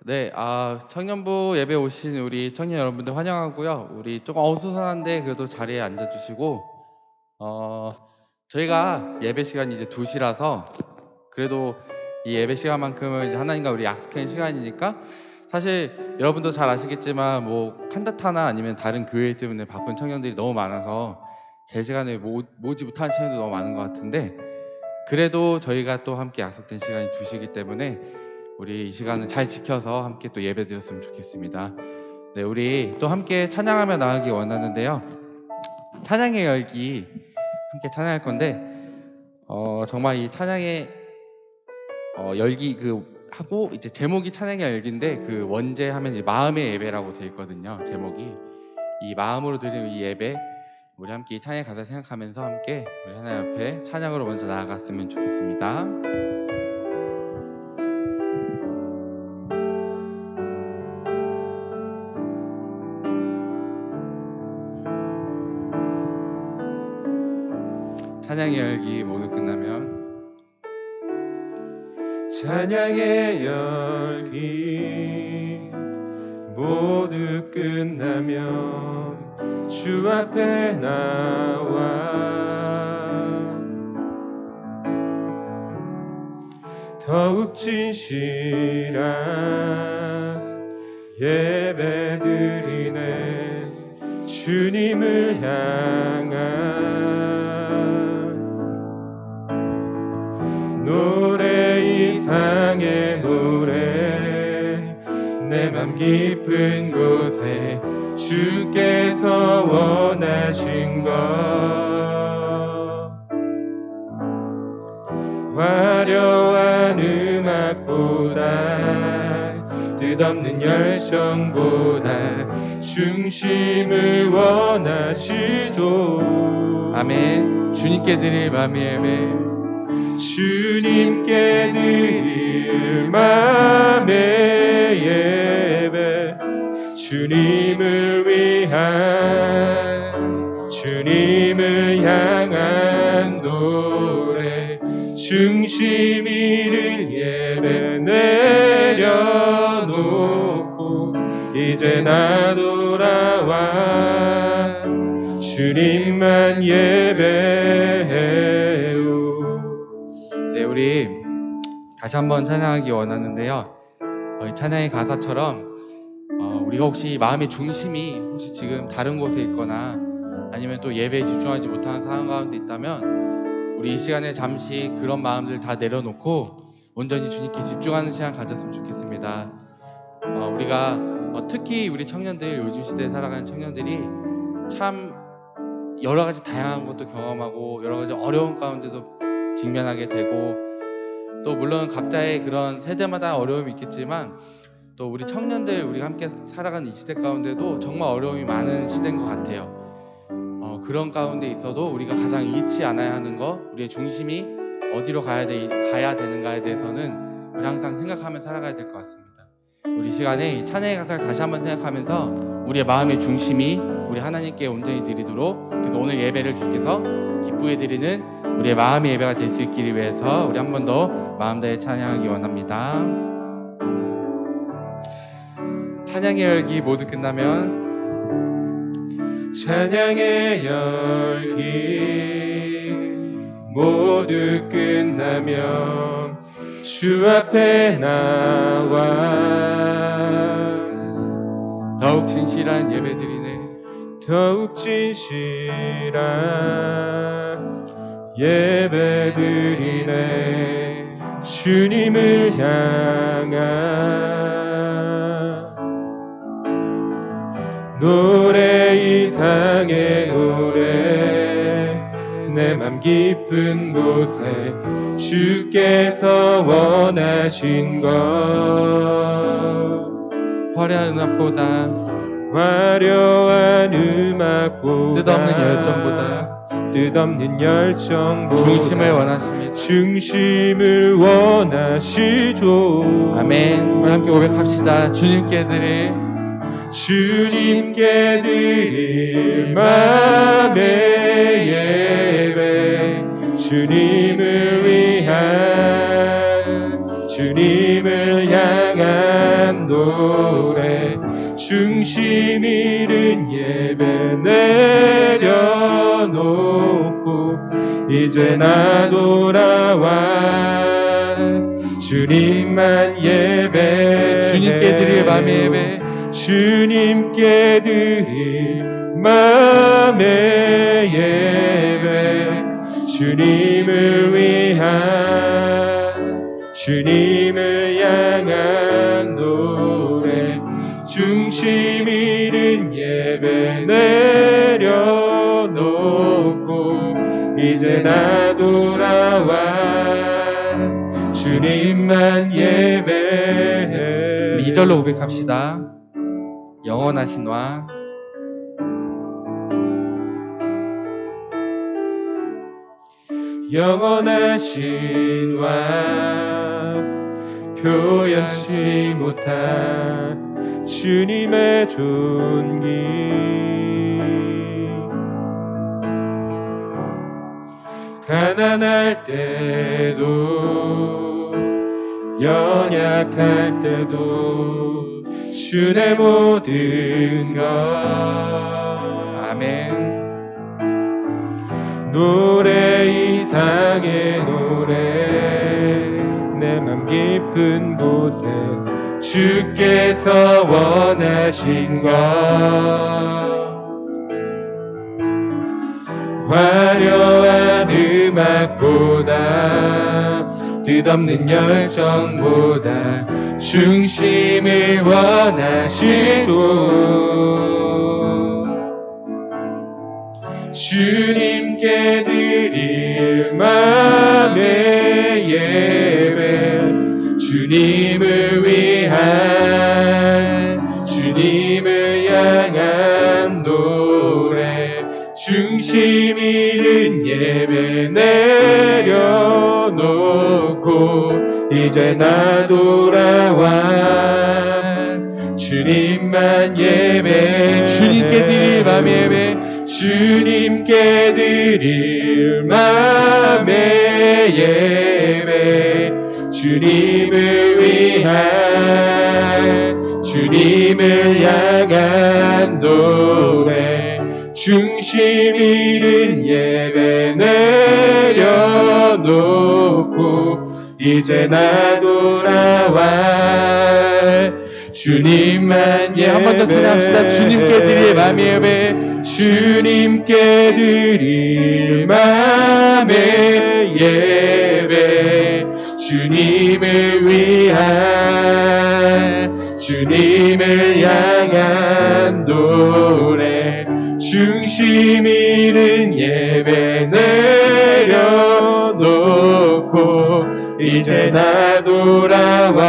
네, 청년부 예배 오신 우리 청년 여러분들 환영하고요. 우리 조금 어수선한데 그래도 자리에 앉아주시고, 어, 저희가 예배 시간이 이제 2시라서 그래도 이 예배 시간만큼은 이제 하나님과 우리 약속한 시간이니까 사실 여러분도 잘 아시겠지만 뭐 칸다타나 아니면 다른 교회 때문에 바쁜 청년들이 너무 많아서 제 시간에 모지 못하는 청년도 너무 많은 것 같은데 그래도 저희가 또 함께 약속된 시간이 2시이기 때문에 우리 이 시간을 잘 지켜서 함께 또 예배 드렸으면 좋겠습니다. 네, 우리 또 함께 찬양하며 나가기 원하는데요. 찬양의 열기 함께 찬양할 건데 정말 이 찬양의 열기 하고 이제 제목이 찬양의 열기인데 그 원제 하면 이제 마음의 예배라고 되어 있거든요. 제목이 이 마음으로 드리는 이 예배 우리 함께 이 찬양의 가사 생각하면서 함께 우리 하나님 앞에 찬양으로 먼저 나아갔으면 좋겠습니다. 찬양의 열기 모두 끝나면 찬양의 열기 모두 끝나면 주 앞에 나와 더욱 진실한 예배 드리네 주님을 향한 노래 이상의 노래 내 맘 깊은 곳에 주께서 원하신 것 화려한 음악보다 뜻없는 열정보다 중심을 원하시죠. 아멘. 주님께 드릴 마음의 예배 주님께 드릴 맘의 예배 주님을 위한 주님을 향한 노래 중심 잃은 예배 내려놓고 이제 나 돌아와 주님만 예배해요. 네, 우리 다시 한번 찬양하기 원하는데요. 이 찬양의 가사처럼 우리가 혹시 마음의 중심이 혹시 지금 다른 곳에 있거나 아니면 또 예배에 집중하지 못하는 상황 가운데 있다면 우리 이 시간에 잠시 그런 마음들 다 내려놓고 온전히 주님께 집중하는 시간 가졌으면 좋겠습니다. 우리가 특히 우리 청년들, 요즘 시대에 살아가는 청년들이 참 여러 가지 다양한 것도 경험하고 여러 가지 어려운 가운데도 직면하게 되고 또 물론 각자의 그런 세대마다 어려움이 있겠지만 또 우리 청년들 우리가 함께 살아가는 이 시대 가운데도 정말 어려움이 많은 시대인 것 같아요. 그런 가운데 있어도 우리가 가장 잃지 않아야 하는 거 우리의 중심이 어디로 가야 되는가에 대해서는 우리 항상 생각하며 살아가야 될 것 같습니다. 우리 시간에 이 찬양의 가사를 다시 한번 생각하면서 우리의 마음의 중심이 우리 하나님께 온전히 드리도록 그래서 오늘 예배를 주께서 기쁘게 드리는 우리의 마음의 예배가 될 수 있기를 위해서 우리 한 번 더 마음 다해 찬양하기 원합니다. 찬양의 열기 모두 끝나면 찬양의 열기 모두 끝나면 주 앞에 나와 더욱 진실한 예배 드리네 더욱 진실한 예배 드리네 주님을 향한 노래 이상의 노래 내 맘 깊은 곳에 주께서 원하신 것 화려한 음악보다 화려한 음악보다 뜻없는 열정보다 중심을 원하십니다. 중심을 원하시죠. 아멘. 우리 함께 고백합시다. 주님께 드릴 맘의 예배 주님을 위한 주님을 향한 노래 중심 잃은 예배 내려놓고 이제 나 돌아와 주님만 예배 주님께 드릴 마음의 예배 주님께 드릴 마음의 예배 주님을 위한 주님을 향한 노래 중심 잃은 예배 내려놓고 이제 나 돌아와 주님만 예배해. 우리 2절로 고백합시다. 영원하신 왕 영원하신 왕 표현치 못한 주님의 존귀 가난할 때도 연약할 때도 주의 모든 것 아멘. 노래 이상의 노래 내 맘 깊은 곳에 주께서 원하신 것 화려한 음악보다 뜻없는 열정보다 중심을 원하신 주 주님께 드릴 마음의 예배 주님을 위한 주님을 향한 노래 중심 잃은 예배 내려놓고 이제 나 돌아와 주님만 예배 주님께 드릴 마음의 예배 주님께 드릴 마음의 예배 주님을 위한 주님을 향한 노래 중심 잃은 예배 내려놓고 이제 나 돌아와 주님만 예배 한 번 더 찬양합시다. 주님께 드릴 마음의 예배 주님께 드릴 마음의 예배 주님을 위한 주님을 향한 노래 중심 잃은 예배 내려놓고 이제 나 돌아와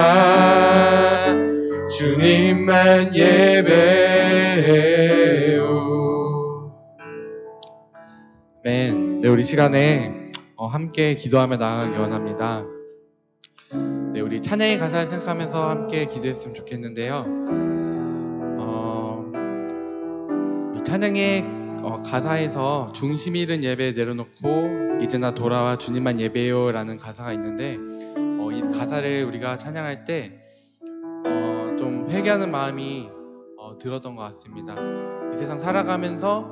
주님만 예배해요. 아멘. 네, 우리 시간에 함께 기도하며 나아가기 원합니다. 네, 우리 찬양의 가사를 생각하면서 함께 기도했으면 좋겠는데요. 이 찬양의 가사에서 중심 잃은 예배 내려놓고 이제 나 돌아와 주님만 예배요 라는 가사가 있는데 이 가사를 우리가 찬양할 때 좀 회개하는 마음이 들었던 것 같습니다. 이 세상 살아가면서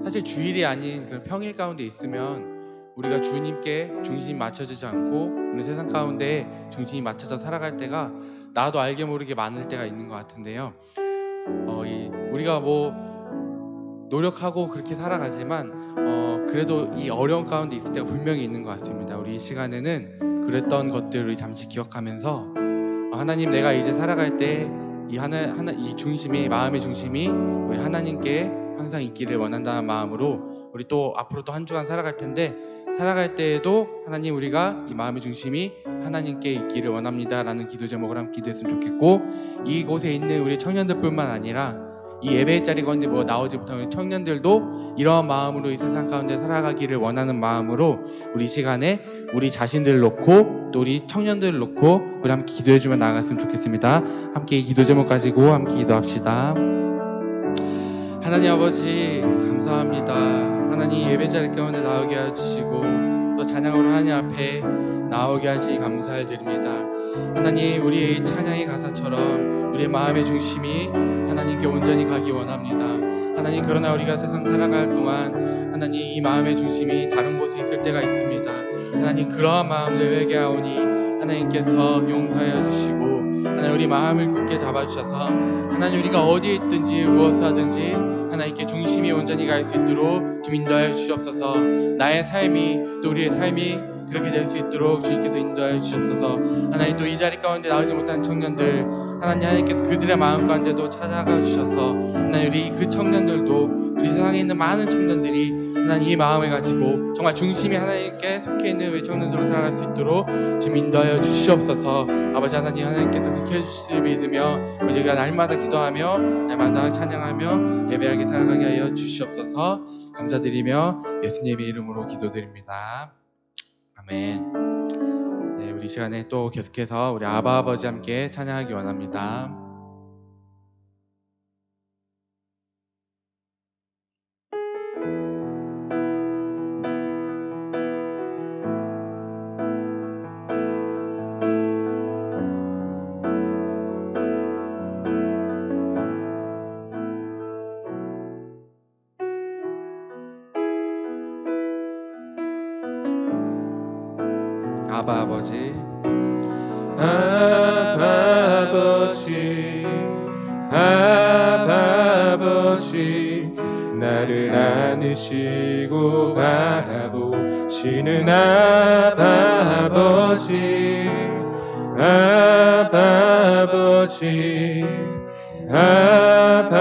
사실 주일이 아닌 그런 평일 가운데 있으면 우리가 주님께 중심이 맞춰지지 않고 우리 세상 가운데 중심이 맞춰져 살아갈 때가 나도 알게 모르게 많을 때가 있는 것 같은데요. 우리가 뭐 노력하고 그렇게 살아가지만 그래도 이 어려운 가운데 있을 때가 분명히 있는 것 같습니다. 우리 이 시간에는 그랬던 것들을 잠시 기억하면서 하나님, 내가 이제 살아갈 때 이 중심이, 마음의 중심이 우리 하나님께 항상 있기를 원한다는 마음으로 우리 또 앞으로 또 한 주간 살아갈 텐데 살아갈 때에도 하나님, 우리가 이 마음의 중심이 하나님께 있기를 원합니다라는 기도 제목을 함께 기도했으면 좋겠고, 이곳에 있는 우리 청년들뿐만 아니라 이 예배의 자리 가운데 나오지 못한 우리 청년들도 이러한 마음으로 이 세상 가운데 살아가기를 원하는 마음으로 우리 시간에 우리 자신들을 놓고 또 우리 청년들을 놓고 우리 함께 기도해주며 나아갔으면 좋겠습니다. 함께 이 기도 제목 가지고 함께 기도합시다. 하나님 아버지, 감사합니다. 하나님, 예배 자리 가운데 나오게 해주시고 또 찬양으로 하나님 앞에 나오게 하시니 감사드립니다. 하나님, 우리의 찬양의 가사처럼 우리의 마음의 중심이 하나님께 온전히 가기 원합니다. 하나님, 그러나 우리가 세상 살아갈 동안 하나님, 이 마음의 중심이 다른 곳에 있을 때가 있습니다. 하나님, 그러한 마음을 회개하오니 하나님께서 용서하여 주시고 하나님, 우리 마음을 굳게 잡아주셔서 하나님, 우리가 어디에 있든지 무엇을 하든지 하나님께 중심이 온전히 갈 수 있도록 좀 인도하여 주시옵소서. 나의 삶이 또 우리의 삶이 그렇게 될 수 있도록 주님께서 인도하여 주시옵소서. 하나님, 또 이 자리 가운데 나오지 못한 청년들 하나님께서 그들의 마음 가운데도 찾아가 주셔서 하나님, 우리 그 청년들도 우리 세상에 있는 많은 청년들이 하나님 이 마음을 가지고 정말 중심이 하나님께 속해 있는 우리 청년들로 살아갈 수 있도록 좀 인도하여 주시옵소서. 아버지 하나님, 하나님께서 그렇게 해주실 믿으며 우리가 날마다 기도하며 날마다 찬양하며 예배하게 살아가게 하여 주시옵소서. 감사드리며 예수님의 이름으로 기도드립니다. 아멘. 네, 우리 시간에 또 계속해서 우리 아바 아버지 함께 찬양하기 원합니다. 아바 아버지, 아바 아버지, 아바 아버지, 나를 안으시고 바라보시는 아바 아버지, 아바 아버지, 아바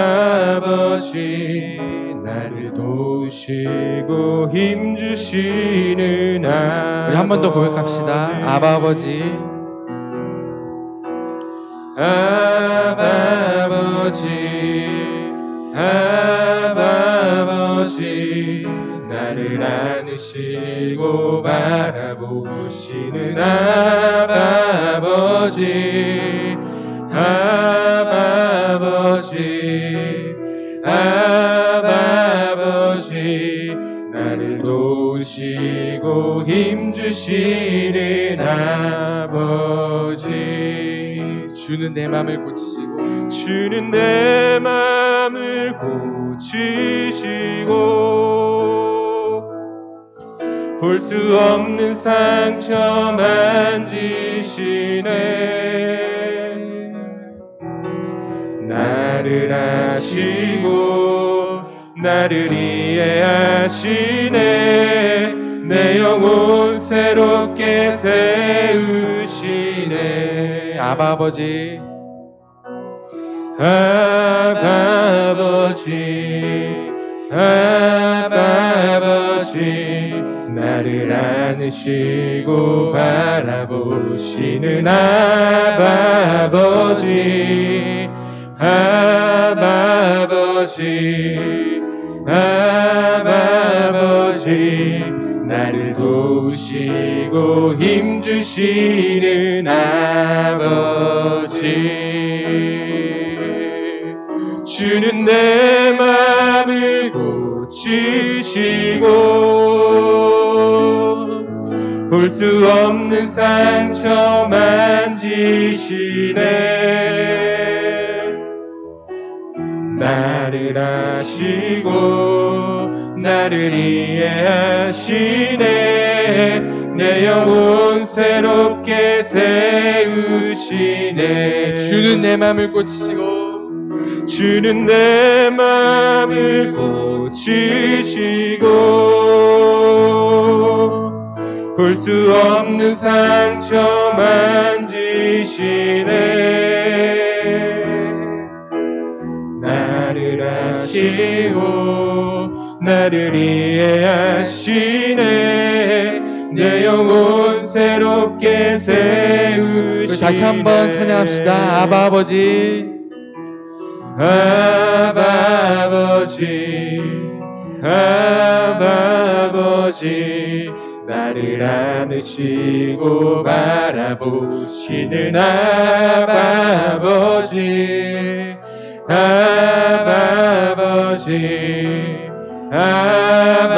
아버지, 나를 도우시고 힘주시는 아버지. 우리 한 번 더 고백합시다. 아바 아버지, 아바 아버지, 아바 아버지, 나를 안으시고 바라보시는 아바 아버지, 아바 아버지, 아바 아버지, 나를 도우시고 힘주시는 아버지. 주는 내 마음을 고치시고 주는 내 마음을 고치시고 볼 수 없는 상처 만지시네. 나를 아시고 나를 이해하시네. 내 영혼 새롭게 세우시네. 아바 아버지, 아바 아버지, 아바 아버지, 나를 안으시고 바라보시는 아바 아버지, 아바 아버지, 아바 아버지, 나를 도우시고 힘주시는 아버지. 주는 내 마음을 고치시고 볼 수 없는 상처 만지시네. 나를 아시고 나를 이해하시네. 내 영혼 새롭게 세우시네. 주는 내 마음을 고치시고 주는 내 마음을 고치시고 볼 수 없는 상처 만지시네. 나를 아시고 나를 이해하시네. 내 영혼 새롭게 세우시네. 다시 한번 찬양합시다. 아바 아버지, 아바 아버지, 아바 아버지, 나를 안으시고 바라보시는 아바 아버지, 아바 아버지, 아바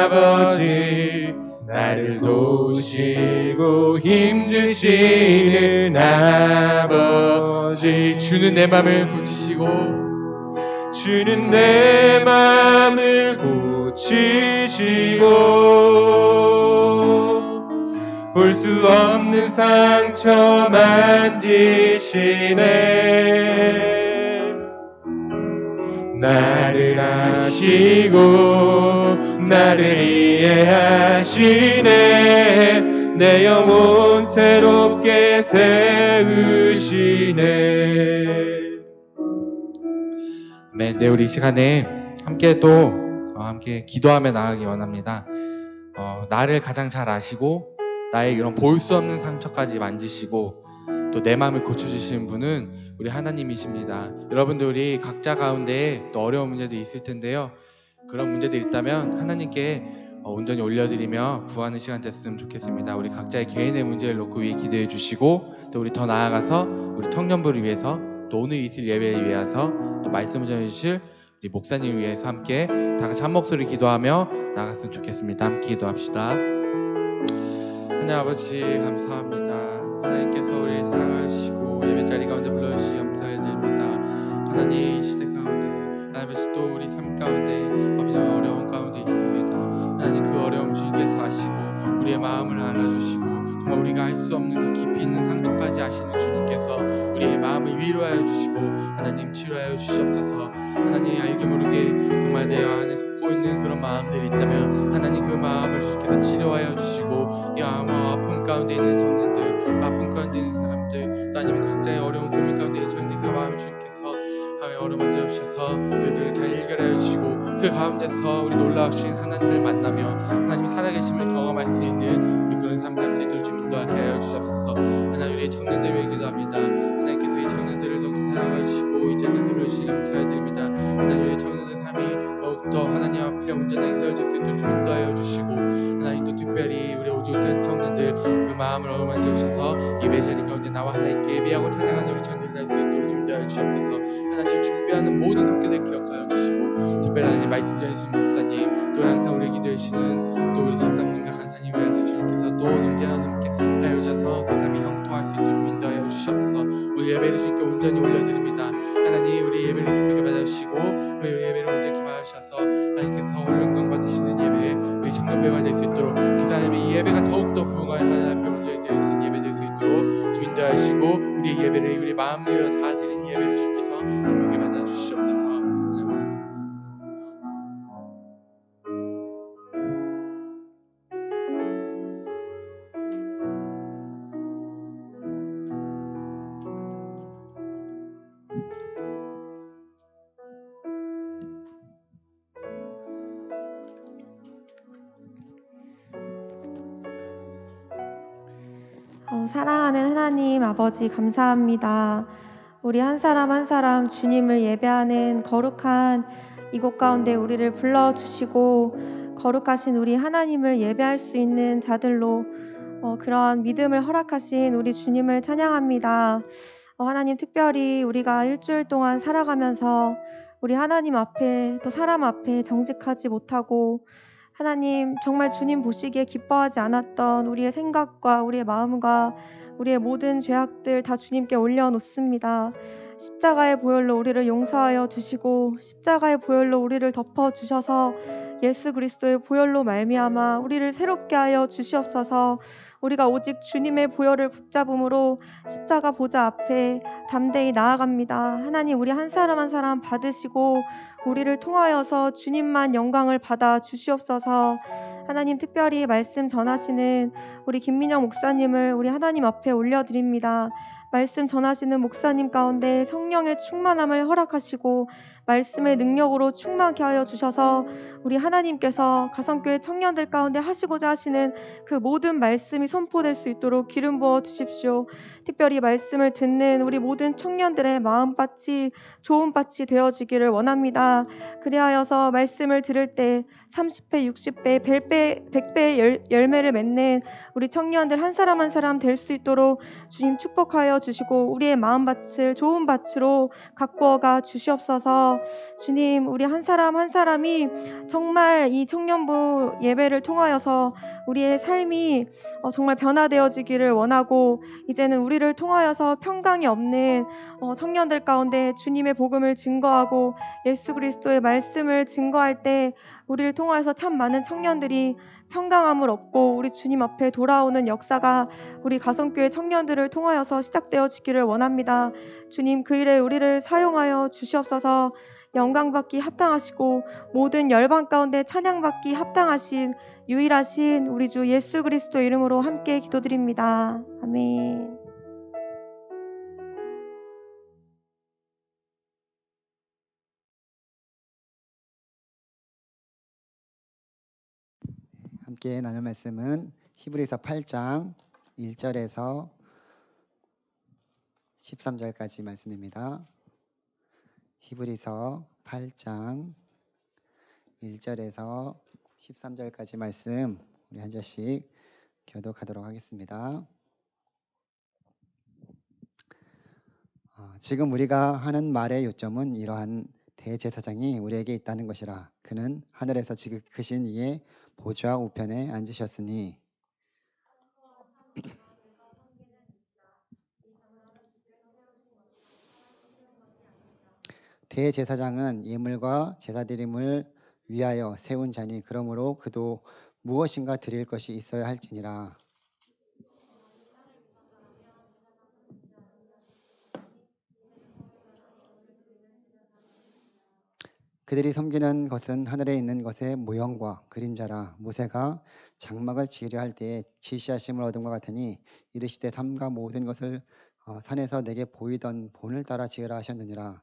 아버지, 나를 도우시고 힘주시는 아버지. 주는 내 맘을 고치시고 주는 내 맘을 고치시고 볼 수 없는 상처 만지시네. 나를 아시고 나를 이해하시네. 내 영혼 새롭게 세우시네. 아멘. 네, 우리 이 시간에 함께 함께 기도하며 나가기 원합니다. 나를 가장 잘 아시고 나의 이런 볼 수 없는 상처까지 만지시고 또 내 마음을 고쳐주시는 분은 우리 하나님이십니다. 여러분들 우리 각자 가운데 또 어려운 문제들이 있을 텐데요. 그런 문제들이 있다면 하나님께 온전히 올려드리며 구하는 시간 됐으면 좋겠습니다. 우리 각자의 개인의 문제를 놓고 위에 기도해 주시고 또 우리 더 나아가서 우리 청년부를 위해서 또 오늘 있을 예배를 위해서 또 말씀을 전해주실 우리 목사님을 위해서 함께 다 같이 한 목소리 기도하며 나갔으면 좋겠습니다. 함께 기도합시다. 하나님 아버지 감사합니다. 하나님께서 우리를 사랑하시고 예배자리 가운데 불러주시 감사드립니다. 하나님 이 시대 가운데 하나님 또 우리 삶 가운데 아버지 어려운 가운데 있습니다. 하나님 그 어려움 주님께서 아시고 우리의 마음을 알아주시고 정말 우리가 알 수 없는 그 깊이 있는 상처까지 아시는 주님께서 우리의 마음을 위로하여 주시고 하나님 치료하여 주시옵소서. 하나님 알게 모르게 정말 내 안에 섞고 있는 그런 마음들이 있다면 하나님 그 마음을 주님께서 치료하여 주시고 이 아픔 가운데 있는 청년들 아픔 가운데 있는 사람들 또 아니면 각자의 어려운 고민 가운데 있는 청년들 그 마음을 주님께서 어루만져 주셔서 그들을 잘 해결하여 주시고 그 가운데서 우리 놀라우신 하나님을 만나며 하나님이 살아계심을 경험할 수 있는 우리 그런 삶 살 수 있도록 좀 인도하게 하여 주시옵소서. 하나님 우리 청년들 위해 기도합니다. 하나님께서 이 청년들을 더욱 사랑하시고 이제는 누려주시니 감사드립니다. 하나님 우리 청년들 삶이 더욱더 하나님 앞에 온전하게 세워질 수 있도록 좀 인도하여 주시고 하나님 또 특별히 우리 오죽한 청년들 그 마음을 어루만져 주셔서 예배 자리 가운데 나와 하나님께 예배하고 찬양하는 우리 청년들 할 수 있도록 좀 인도하여 주시옵소서. 하나님 준비하는 모든 성교들 기억하여 주시고 특별히 하나님 말씀 전해주신 목사님 또 항상 우리 기도해 주시는 또 우리 집사님과 간사님 위해서 주님께서 또 언제나 넘게 하여 주셔서 그 삶이 형통할 수 있도록 좀 인도하여 주시옵소서. 우리 예배를 주님께 온전히 올려드립니다. 하나님 우리 예배를 기쁘게 받아주시고 우리 예배를 온전히 받아주셔서 하나님께서 영광 받으시는 예배 우리 청년배가 될 수 있도록 그 하나님의 이 예배가 더욱더 부흥하여 하나님 앞에 온전히 드릴 수 있는 예배 될 수 있도록 좀 인도하시고 우리 예배를 우리 마음으로 다 드리는 예배를 주님께서 기쁘게 받아주시옵소서. 하나님 말씀 감사합니다. 사랑하는 하나님 아버지 감사합니다. 우리 한 사람 한 사람 주님을 예배하는 거룩한 이곳 가운데 우리를 불러주시고 거룩하신 우리 하나님을 예배할 수 있는 자들로 그러한 믿음을 허락하신 우리 주님을 찬양합니다. 하나님 특별히 우리가 일주일 동안 살아가면서 우리 하나님 앞에 또 사람 앞에 정직하지 못하고 하나님 정말 주님 보시기에 기뻐하지 않았던 우리의 생각과 우리의 마음과 우리의 모든 죄악들 다 주님께 올려놓습니다. 십자가의 보혈로 우리를 용서하여 주시고 십자가의 보혈로 우리를 덮어주셔서 예수 그리스도의 보혈로 말미암아 우리를 새롭게 하여 주시옵소서. 우리가 오직 주님의 보혈을 붙잡음으로 십자가 보좌 앞에 담대히 나아갑니다. 하나님 우리 한 사람 한 사람 받으시고 우리를 통하여서 주님만 영광을 받아 주시옵소서. 하나님 특별히 말씀 전하시는 우리 김민영 목사님을 우리 하나님 앞에 올려드립니다. 말씀 전하시는 목사님 가운데 성령의 충만함을 허락하시고 말씀의 능력으로 충만케 하여 주셔서 우리 하나님께서 가성교회 청년들 가운데 하시고자 하시는 그 모든 말씀이 선포될 수 있도록 기름 부어 주십시오. 특별히 말씀을 듣는 우리 모든 청년들의 마음밭이 좋은 밭이 되어지기를 원합니다. 그리하여서 말씀을 들을 때 30배, 60배, 100배의 열매를 맺는 우리 청년들 한 사람 한 사람 될 수 있도록 주님 축복하여 주시고 우리의 마음밭을 좋은 밭으로 가꾸어가 주시옵소서. 주님, 우리 한 사람 한 사람이 정말 이 청년부 예배를 통하여서 우리의 삶이 정말 변화되어지기를 원하고, 이제는 우리를 통하여서 평강이 없는 청년들 가운데 주님의 복음을 증거하고 예수 그리스도의 말씀을 증거할 때 우리를 통하여서 참 많은 청년들이 평강함을 얻고 우리 주님 앞에 돌아오는 역사가 우리 가성교회 청년들을 통하여서 시작되어지기를 원합니다. 주님, 그 일에 우리를 사용하여 주시옵소서. 영광받기 합당하시고 모든 열방 가운데 찬양받기 합당하신 유일하신 우리 주 예수 그리스도 이름으로 함께 기도드립니다. 아멘. 함께 나눌 말씀은 히브리서 8장 1절에서 13절까지 말씀입니다. 히브리서 8장 1절에서 13절까지 말씀 우리 한 절씩 교독하도록 하겠습니다. 지금 우리가 하는 말의 요점은 이러한 대제사장이 우리에게 있다는 것이라. 그는 하늘에서 지극하신 이의 보좌 우편에 앉으셨으니 대제사장은 예물과 제사드림을 위하여 세운 자니 그러므로 그도 무엇인가 드릴 것이 있어야 할지니라. 그들이 섬기는 것은 하늘에 있는 것의 모형과 그림자라. 모세가 장막을 지으려 할 때에 지시하심을 얻은 것 같으니 이르시되 삼가 모든 것을 산에서 내게 보이던 본을 따라 지으라 하셨느니라.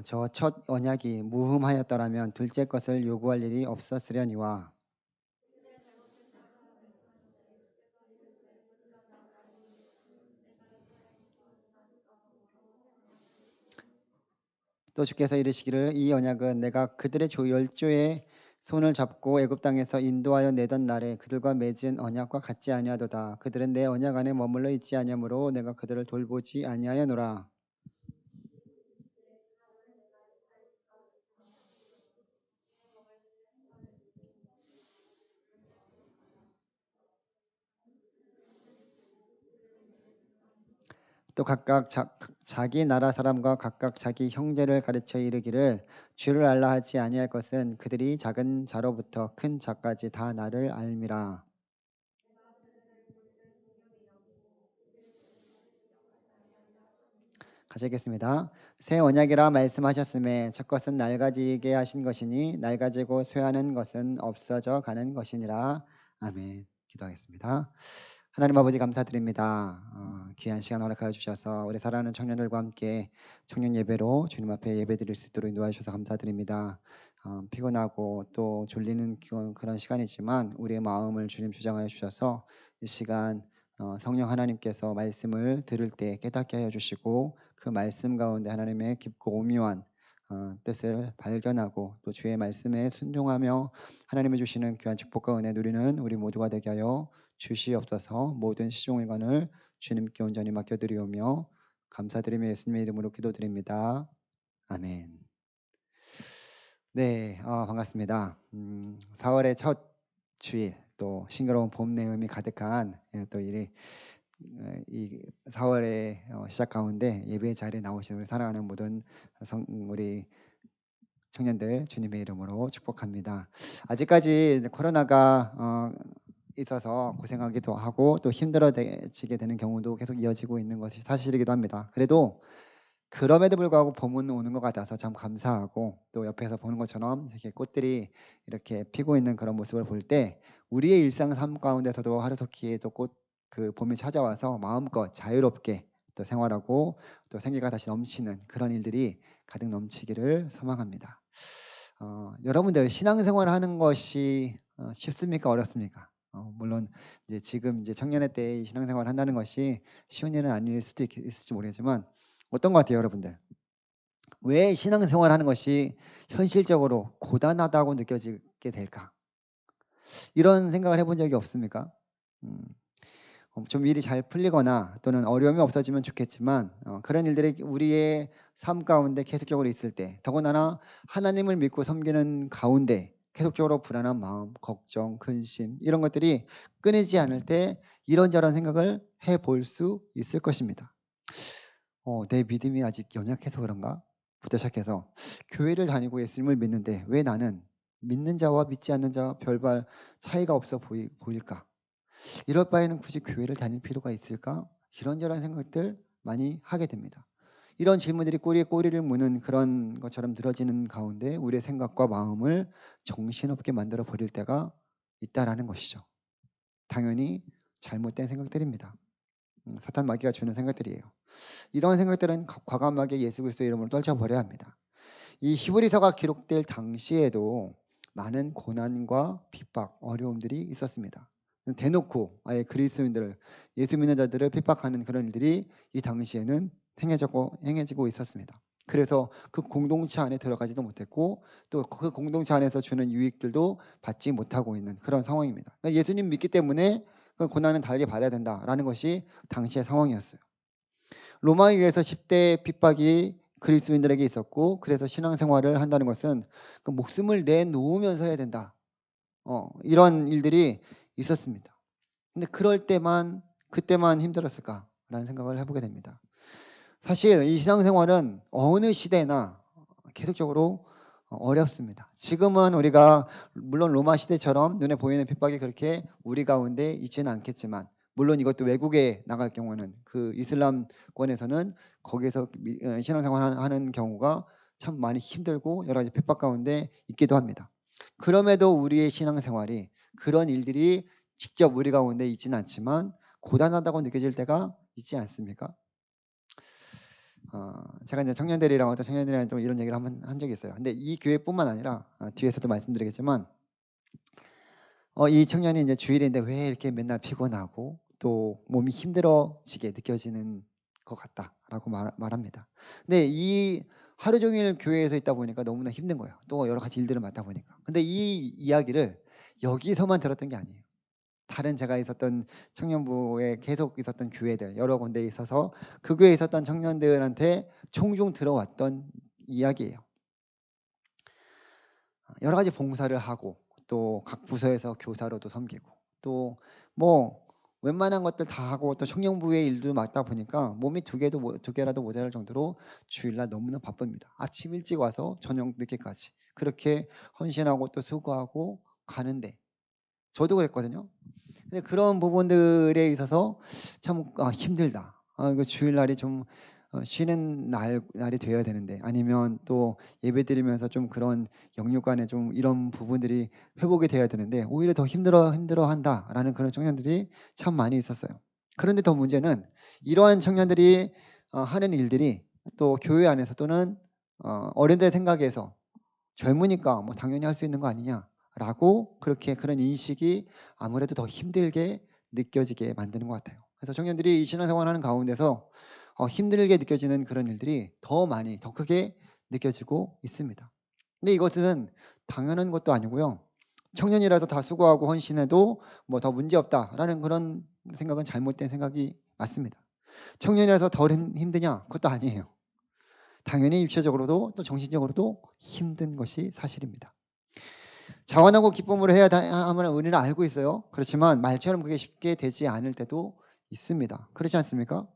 저 첫 언약이 무흠하였더라면 둘째 것을 요구할 일이 없었으려니와. 또 주께서 이르시기를 이 언약은 내가 그들의 열조의 손을 잡고 애굽 땅에서 인도하여 내던 날에 그들과 맺은 언약과 같지 아니하도다. 그들은 내 언약 안에 머물러 있지 아니하므로 내가 그들을 돌보지 아니하였노라. 또 각각 자기 나라 사람과 각각 자기 형제를 가르쳐 이르기를 주를 알라 하지 아니할 것은 그들이 작은 자로부터 큰 자까지 다 나를 알미라. 가시겠습니다. 새 언약이라 말씀하셨음에 첫 것은 낡아지게 하신 것이니 낡아지고 쇠하는 것은 없어져 가는 것이니라. 아멘. 기도하겠습니다. 하나님 아버지 감사드립니다. 귀한 시간 허락하여 주셔서 우리 사랑하는 청년들과 함께 청년 예배로 주님 앞에 예배드릴 수 있도록 인도해 주셔서 감사드립니다. 피곤하고 또 졸리는 그런 시간이지만 우리의 마음을 주님 주장하여 주셔서 이 시간 성령 하나님께서 말씀을 들을 때 깨닫게 하여 주시고 그 말씀 가운데 하나님의 깊고 오묘한 뜻을 발견하고 또 주의 말씀에 순종하며 하나님이 주시는 귀한 축복과 은혜 누리는 우리 모두가 되게 하여 주시옵소서. 모든 시종일관을 주님께 온전히 맡겨드리오며 감사드리며 예수님의 이름으로 기도드립니다. 아멘. 네, 반갑습니다. 4월의 첫 주일 또 싱그러운 봄 내음이 가득한 또 이 4월의 시작 가운데 예배 자리에 나오신 우리 사랑하는 모든 우리 청년들 주님의 이름으로 축복합니다. 아직까지 코로나가 있어서 고생하기도 하고 또 힘들어지게 되는 경우도 계속 이어지고 있는 것이 사실이기도 합니다. 그럼에도 불구하고 봄은 오는 것 같아서 참 감사하고 또 옆에서 보는 것처럼 이렇게 꽃들이 이렇게 피고 있는 그런 모습을 볼 때 우리의 일상 삶 가운데서도 하루속히 또 그 봄이 찾아와서 마음껏 자유롭게 또 생활하고 또 생기가 다시 넘치는 그런 일들이 가득 넘치기를 소망합니다. 여러분들 신앙생활 하는 것이 쉽습니까? 어렵습니까? 물론 지금 청년의 때에 신앙생활 한다는 것이 쉬운 일은 아닐 수도 있을지 모르겠지만 어떤 것 같아요, 여러분들? 왜 신앙생활 하는 것이 현실적으로 고단하다고 있게 될까? 이런 생각을 해본 적이 없습니까? 좀 일이 잘 풀리거나 또는 어려움이 없어지면 좋겠지만 그런 일들이 우리의 삶 가운데 계속적으로 있을 때, 더군다나 하나님을 믿고 섬기는 가운데 계속적으로 불안한 마음, 걱정, 근심 이런 것들이 끊이지 않을 때 이런저런 생각을 해볼 수 있을 것입니다. 내 믿음이 아직 연약해서 그런가? 부터 시작해서 교회를 다니고 예수님을 믿는데 왜 나는 믿는 자와 믿지 않는 자와 별반 차이가 없어 보일까? 이럴 바에는 굳이 교회를 다닐 필요가 있을까? 이런저런 생각들 많이 하게 됩니다. 이런 질문들이 꼬리에 꼬리를 무는 그런 것처럼 들어지는 가운데 우리의 생각과 마음을 정신없게 만들어 버릴 때가 있다라는 것이죠. 당연히 잘못된 생각들입니다. 사탄 마귀가 주는 생각들이에요. 이런 생각들은 과감하게 예수 그리스도의 이름으로 떨쳐버려야 합니다. 이 히브리서가 기록될 당시에도 많은 고난과 핍박, 어려움들이 있었습니다. 대놓고 아예 그리스도인들을, 예수 믿는 자들을 핍박하는 그런 일들이 이 당시에는 행해지고 있었습니다. 그래서 그 공동체 안에 들어가지도 못했고 또 그 공동체 안에서 주는 유익들도 받지 못하고 있는 그런 상황입니다. 그러니까 예수님 믿기 때문에 그 고난은 달게 받아야 된다라는 것이 당시의 상황이었어요. 로마에 의해서 10대 핍박이 그리스도인들에게 있었고, 그래서 신앙생활을 한다는 것은 그 목숨을 내놓으면서 해야 된다. 이런 일들이 있었습니다. 근데 그때만 힘들었을까라는 생각을 해보게 됩니다. 사실 이 신앙생활은 어느 시대나 계속적으로 어렵습니다. 지금은 우리가 물론 로마 시대처럼 눈에 보이는 핍박이 그렇게 우리 가운데 있지는 않겠지만, 물론 이것도 외국에 나갈 경우는 그 이슬람권에서는 거기에서 신앙생활 하는 경우가 참 많이 힘들고 여러 가지 핍박 가운데 있기도 합니다. 그럼에도 우리의 신앙생활이 그런 일들이 직접 우리 가운데 있지는 않지만 고단하다고 느껴질 때가 있지 않습니까? 제가 이제 어떤 청년들이랑 좀 이런 얘기를 한번 한 적이 있어요. 근데 이 교회뿐만 아니라 뒤에서도 말씀드리겠지만 이 청년이 이제 주일인데 왜 이렇게 맨날 피곤하고 또 몸이 힘들어지게 느껴지는 것 같다라고 말합니다. 근데 이 하루 종일 교회에서 있다 보니까 너무나 힘든 거예요. 또 여러 가지 일들을 맡다 보니까. 근데 이 이야기를 여기서만 들었던 게 아니에요. 다른 제가 있었던 청년부에 계속 있었던 교회들 여러 군데에 있어서 그 교회에 있었던 청년들한테 종종 들어왔던 이야기예요. 여러 가지 봉사를 하고 또 각 부서에서 교사로도 섬기고 또 뭐 웬만한 것들 다 하고 또 청년부의 일도 맡다 보니까 몸이 두 개라도 모자랄 정도로 주일날 너무나 바쁩니다. 아침 일찍 와서 저녁 늦게까지 그렇게 헌신하고 또 수고하고 가는데 저도 그랬거든요. 근데 그런 부분들에 있어서 참 힘들다. 이거 주일날이 좀 쉬는 날이 되어야 되는데 아니면 또 예배드리면서 좀 그런 영육간에 좀 이런 부분들이 회복이 되어야 되는데 오히려 더 힘들어한다라는 그런 청년들이 참 많이 있었어요. 그런데 더 문제는 이러한 청년들이 하는 일들이 또 교회 안에서 또는 어른들 생각에서 젊으니까 뭐 당연히 할 수 있는 거 아니냐라고 그런 인식이 아무래도 더 힘들게 느껴지게 만드는 것 같아요. 그래서 청년들이 이 신앙생활하는 가운데서 힘들게 느껴지는 그런 일들이 더 많이 더 크게 느껴지고 있습니다. 근데 이것은 당연한 것도 아니고요. 청년이라서 다 수고하고 헌신해도 뭐 더 문제 없다라는 그런 생각은 잘못된 생각이 맞습니다. 청년이라서 덜 힘드냐? 그것도 아니에요. 당연히 육체적으로도 또 정신적으로도 힘든 것이 사실입니다. 자원하고 기쁨으로 해야 함을 우리는 알고 있어요. 그렇지만 말처럼 그게 쉽게 되지 않을 때도 있습니다. 그렇지 않습니까?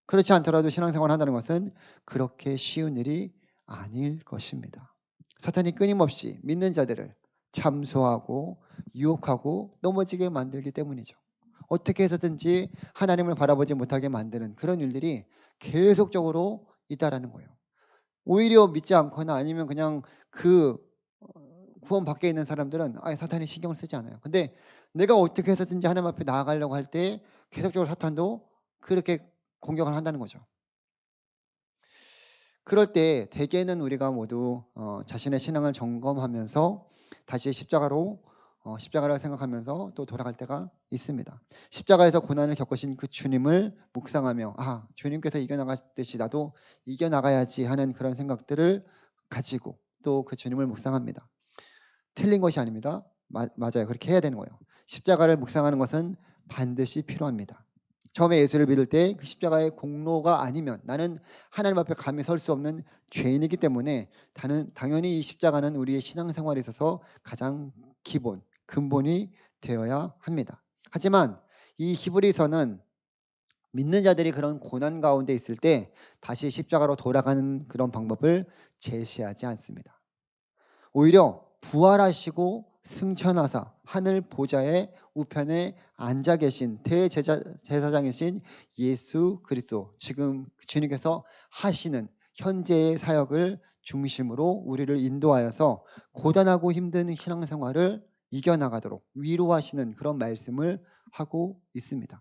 그렇지 않더라도 신앙생활 한다는 것은 그렇게 쉬운 일이 아닐 것입니다. 사탄이 끊임없이 믿는 자들을 참소하고 유혹하고 넘어지게 만들기 때문이죠. 어떻게 해서든지 하나님을 바라보지 못하게 만드는 그런 일들이 계속적으로 있다라는 거예요. 오히려 믿지 않거나 아니면 그냥 그 구원 밖에 있는 사람들은 아예 사탄이 신경을 쓰지 않아요. 근데 내가 어떻게 해서든지 하나님 앞에 나아가려고 할 때 계속적으로 사탄도 그렇게 공격을 한다는 거죠. 그럴 때 대개는 우리가 모두 자신의 신앙을 점검하면서 다시 십자가를 생각하면서 또 돌아갈 때가 있습니다. 십자가에서 고난을 겪으신 그 주님을 묵상하며 주님께서 이겨나갔듯이 나도 이겨나가야지 하는 그런 생각들을 가지고 또 그 주님을 묵상합니다. 틀린 것이 아닙니다. 맞아요. 그렇게 해야 되는 거예요. 십자가를 묵상하는 것은 반드시 필요합니다. 처음에 예수를 믿을 때 그 십자가의 공로가 아니면 나는 하나님 앞에 감히 설 수 없는 죄인이기 때문에 당연히 이 십자가는 우리의 신앙생활에 있어서 가장 기본, 근본이 되어야 합니다. 하지만 이 히브리서는 믿는 자들이 그런 고난 가운데 있을 때 다시 십자가로 돌아가는 그런 방법을 제시하지 않습니다. 오히려 부활하시고 승천하사 하늘 보좌의 우편에 앉아 계신 대제사장이신 예수 그리스도, 지금 주님께서 하시는 현재의 사역을 중심으로 우리를 인도하여서 고단하고 힘든 신앙생활을 이겨나가도록 위로하시는 그런 말씀을 하고 있습니다.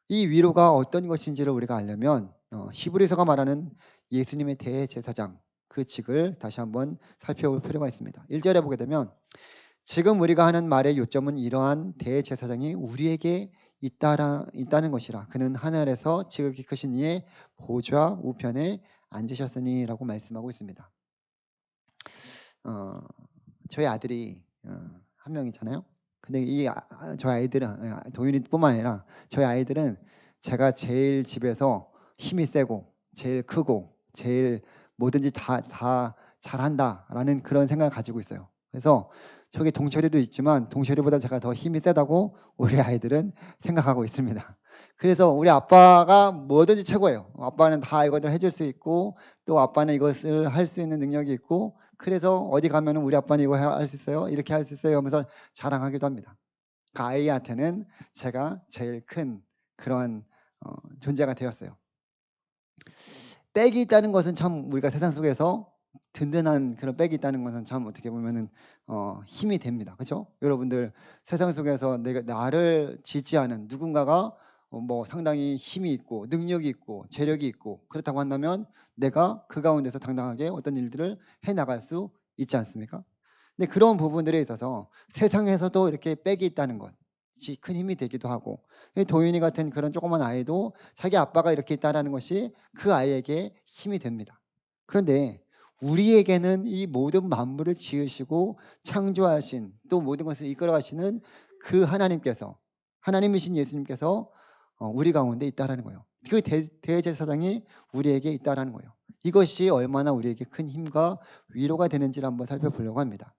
이 위로가 어떤 것인지를 우리가 알려면 히브리서가 말하는 예수님의 대제사장, 그 직을 다시 한번 살펴볼 필요가 있습니다. 1절에 보게 되면 지금 우리가 하는 말의 요점은 이러한 대제사장이 우리에게 있다는 것이라. 그는 하늘에서 지극히 크신 이의 보좌 우편에 앉으셨으니 라고 말씀하고 있습니다. 저희 아들이 한 명 있잖아요. 근데 저희 아이들은 도윤이뿐만 아니라 저희 아이들은 제가 제일 집에서 힘이 세고 제일 크고 제일 뭐든지 다 잘한다라는 그런 생각을 가지고 있어요. 그래서 저기 동철이도 있지만 동철이보다 제가 더 힘이 세다고 우리 아이들은 생각하고 있습니다. 그래서 우리 아빠가 뭐든지 최고예요. 아빠는 다 이것을 해줄 수 있고 또 아빠는 이것을 할 수 있는 능력이 있고 그래서 어디 가면은 우리 아빠는 이거 할 수 있어요. 이렇게 할 수 있어요 하면서 자랑하기도 합니다. 그 아이한테는 제가 제일 큰 그런 존재가 되었어요. 백이 있다는 것은 참 우리가 세상 속에서 든든한 그런 백이 있다는 것은 참 어떻게 보면은 힘이 됩니다. 그렇죠? 여러분들 세상 속에서 나를 지지하는 누군가가 뭐 상당히 힘이 있고 능력이 있고 재력이 있고 그렇다고 한다면 내가 그 가운데서 당당하게 어떤 일들을 해 나갈 수 있지 않습니까? 근데 그런 부분들에 있어서 세상에서도 이렇게 백이 있다는 것이 큰 힘이 되기도 하고 도윤이 같은 그런 조그만 아이도 자기 아빠가 이렇게 있다는 것이 그 아이에게 힘이 됩니다. 그런데 우리에게는 이 모든 만물을 지으시고 창조하신 또 모든 것을 이끌어가시는 그 하나님이신 예수님께서 우리 가운데 있다라는 거예요. 그 대제사장이 우리에게 있다라는 거예요. 이것이 얼마나 우리에게 큰 힘과 위로가 되는지를 한번 살펴보려고 합니다.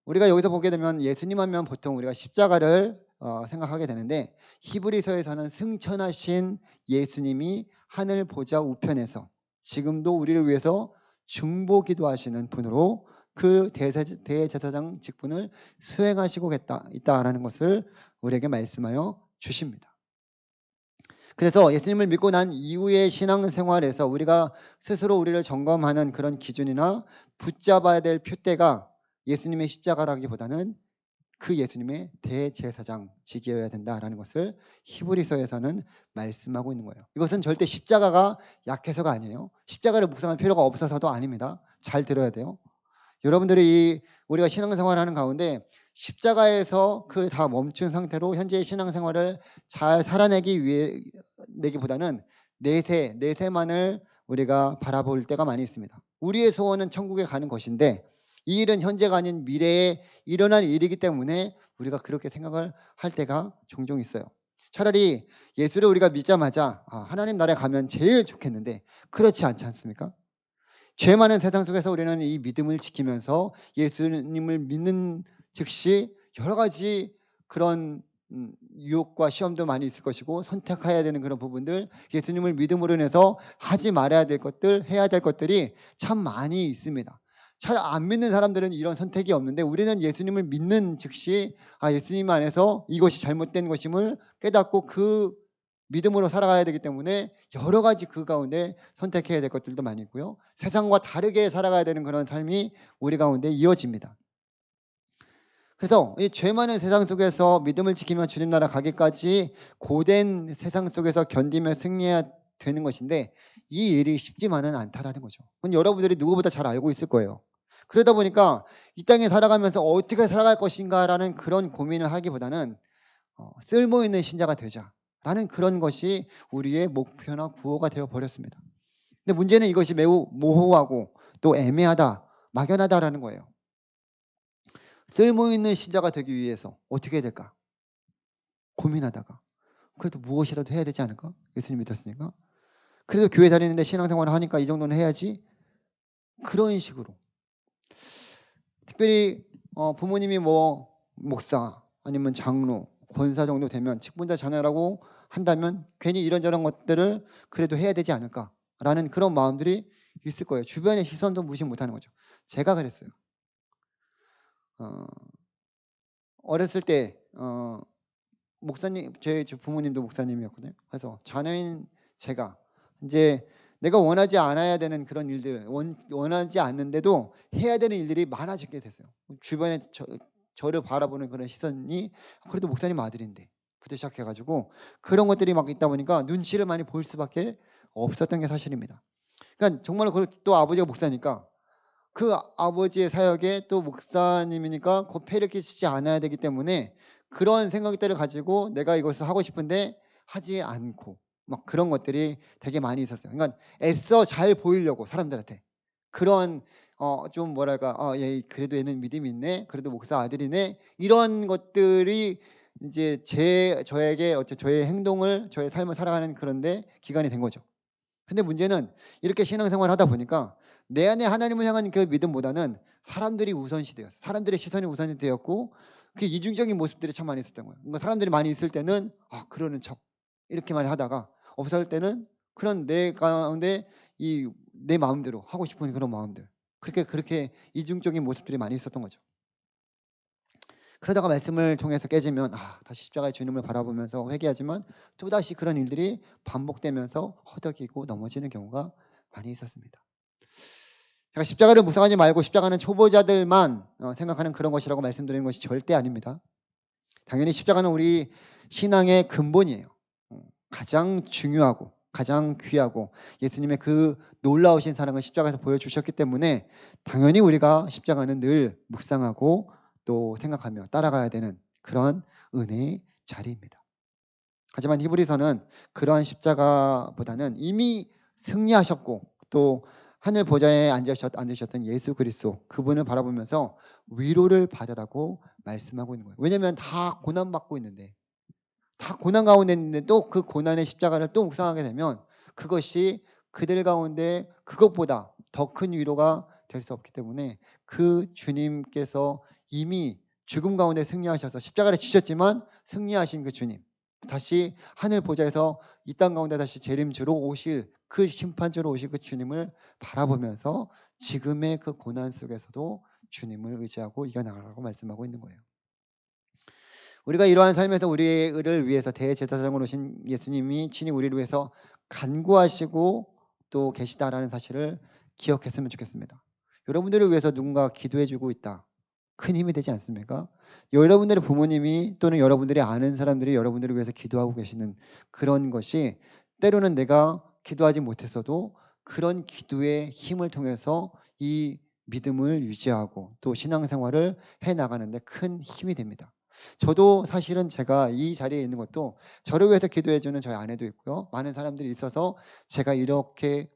우리가 여기서 보게 되면 예수님 하면 보통 우리가 십자가를 생각하게 되는데 히브리서에서는 승천하신 예수님이 하늘 보좌 우편에서 지금도 우리를 위해서 중보기도 하시는 분으로 그 대제사장 직분을 수행하시고 있다라는 것을 우리에게 말씀하여 주십니다. 그래서 예수님을 믿고 난 이후의 신앙생활에서 우리가 스스로 우리를 점검하는 그런 기준이나 붙잡아야 될 표대가 예수님의 십자가라기보다는 그 예수님의 대제사장직이어야 된다라는 것을 히브리서에서는 말씀하고 있는 거예요. 이것은 절대 십자가가 약해서가 아니에요. 십자가를 묵상할 필요가 없어서도 아닙니다. 잘 들어야 돼요. 여러분들이 우리가 신앙생활하는 가운데 십자가에서 그 다 멈춘 상태로 현재의 신앙생활을 잘 살아내기보다는 내세만을 우리가 바라볼 때가 많이 있습니다. 우리의 소원은 천국에 가는 것인데 이 일은 현재가 아닌 미래에 일어날 일이기 때문에 우리가 그렇게 생각을 할 때가 종종 있어요. 차라리 예수를 우리가 믿자마자 하나님 나라에 가면 제일 좋겠는데 그렇지 않지 않습니까? 죄 많은 세상 속에서 우리는 이 믿음을 지키면서 예수님을 믿는 즉시 여러 가지 그런 유혹과 시험도 많이 있을 것이고 선택해야 되는 그런 부분들, 예수님을 믿음으로 인해서 하지 말아야 될 것들, 해야 될 것들이 참 많이 있습니다. 잘 안 믿는 사람들은 이런 선택이 없는데 우리는 예수님을 믿는 즉시 예수님 안에서 이것이 잘못된 것임을 깨닫고 그 믿음으로 살아가야 되기 때문에 여러 가지 그 가운데 선택해야 될 것들도 많이 있고요. 세상과 다르게 살아가야 되는 그런 삶이 우리 가운데 이어집니다. 그래서 이 죄 많은 세상 속에서 믿음을 지키며 주님 나라 가기까지 고된 세상 속에서 견디며 승리해야 되는 것인데 이 일이 쉽지만은 않다라는 거죠. 그건 여러분들이 누구보다 잘 알고 있을 거예요. 그러다 보니까 이 땅에 살아가면서 어떻게 살아갈 것인가라는 그런 고민을 하기보다는 쓸모있는 신자가 되자라는 그런 것이 우리의 목표나 구호가 되어 버렸습니다. 근데 문제는 이것이 매우 모호하고 또 애매하다, 막연하다라는 거예요. 쓸모 있는 신자가 되기 위해서 어떻게 해야 될까? 고민하다가 그래도 무엇이라도 해야 되지 않을까? 예수님 믿었으니까. 그래도 교회 다니는데 신앙생활을 하니까 이 정도는 해야지. 그런 식으로. 특별히 부모님이 뭐 목사 아니면 장로, 권사 정도 되면 직분자 자녀라고 한다면 괜히 이런저런 것들을 그래도 해야 되지 않을까라는 그런 마음들이 있을 거예요. 주변의 시선도 무시 못하는 거죠. 제가 그랬어요. 어렸을 때 목사님, 제 부모님도 목사님이었거든요. 그래서 자녀인 제가 이제 내가 원하지 않아야 되는 그런 일들, 원하지 않는데도 해야 되는 일들이 많아지게 됐어요. 주변에 저를 바라보는 그런 시선이 그래도 목사님 아들인데 부터 시작해가지고 그런 것들이 막 있다 보니까 눈치를 많이 볼 수밖에 없었던 게 사실입니다. 그러니까 정말로 또 아버지가 목사니까 그 아버지의 사역에 또 목사님이니까 겉에 이렇게 치지 않아야 되기 때문에 그런 생각들을 가지고 내가 이것을 하고 싶은데 하지 않고 막 그런 것들이 되게 많이 있었어요. 그러니까 애써 잘 보이려고 사람들한테 그런 좀 뭐랄까 얘 그래도 얘는 믿음이 있네, 그래도 목사 아들이네 이런 것들이 이제 저에게 저의 행동을 저의 삶을 살아가는 그런데 기간이 된 거죠. 근데 문제는 이렇게 신앙생활을 하다 보니까 내 안에 하나님을 향한 그 믿음보다는 사람들이 우선시 되었어요. 사람들의 시선이 우선이 되었고 그 이중적인 모습들이 참 많이 있었던 거예요. 그러니까 사람들이 많이 있을 때는 그러는 척 이렇게 많이 하다가 없을 때는 그런 내 가운데 이 내 마음대로 하고 싶은 그런 마음들 그렇게 이중적인 모습들이 많이 있었던 거죠. 그러다가 말씀을 통해서 깨지면 다시 십자가의 주님을 바라보면서 회개하지만 또다시 그런 일들이 반복되면서 허덕이고 넘어지는 경우가 많이 있었습니다. 제가 십자가를 묵상하지 말고 십자가는 초보자들만 생각하는 그런 것이라고 말씀드리는 것이 절대 아닙니다. 당연히 십자가는 우리 신앙의 근본이에요. 가장 중요하고 가장 귀하고 예수님의 그 놀라우신 사랑을 십자가에서 보여주셨기 때문에 당연히 우리가 십자가는 늘 묵상하고 또 생각하며 따라가야 되는 그런 은혜의 자리입니다. 하지만 히브리서는 그러한 십자가보다는 이미 승리하셨고 또 하늘 보좌에 앉으셨던 예수 그리스도 그분을 바라보면서 위로를 받으라고 말씀하고 있는 거예요. 왜냐하면 다 고난받고 있는데 다 고난 가운데 있는데 또 그 고난의 십자가를 또 묵상하게 되면 그것이 그들 가운데 그것보다 더 큰 위로가 될 수 없기 때문에 그 주님께서 이미 죽음 가운데 승리하셔서 십자가를 지셨지만 승리하신 그 주님 다시 하늘 보좌에서 이 땅 가운데 다시 재림주로 오실 그 심판주로 오실 그 주님을 바라보면서 지금의 그 고난 속에서도 주님을 의지하고 이겨나가라고 말씀하고 있는 거예요. 우리가 이러한 삶에서 우리를 위해서 대제사장으로 오신 예수님이 친히 우리를 위해서 간구하시고 또 계시다라는 사실을 기억했으면 좋겠습니다. 여러분들을 위해서 누군가 기도해주고 있다. 큰 힘이 되지 않습니까? 여러분들의 부모님이 또는 여러분들이 아는 사람들이 여러분들을 위해서 기도하고 계시는 그런 것이 때로는 내가 기도하지 못했어도 그런 기도의 힘을 통해서 이 믿음을 유지하고 또 신앙생활을 해나가는데 큰 힘이 됩니다. 저도 사실은 제가 이 자리에 있는 것도 저를 위해서 기도해주는 저희 아내도 있고요. 많은 사람들이 있어서 제가 이렇게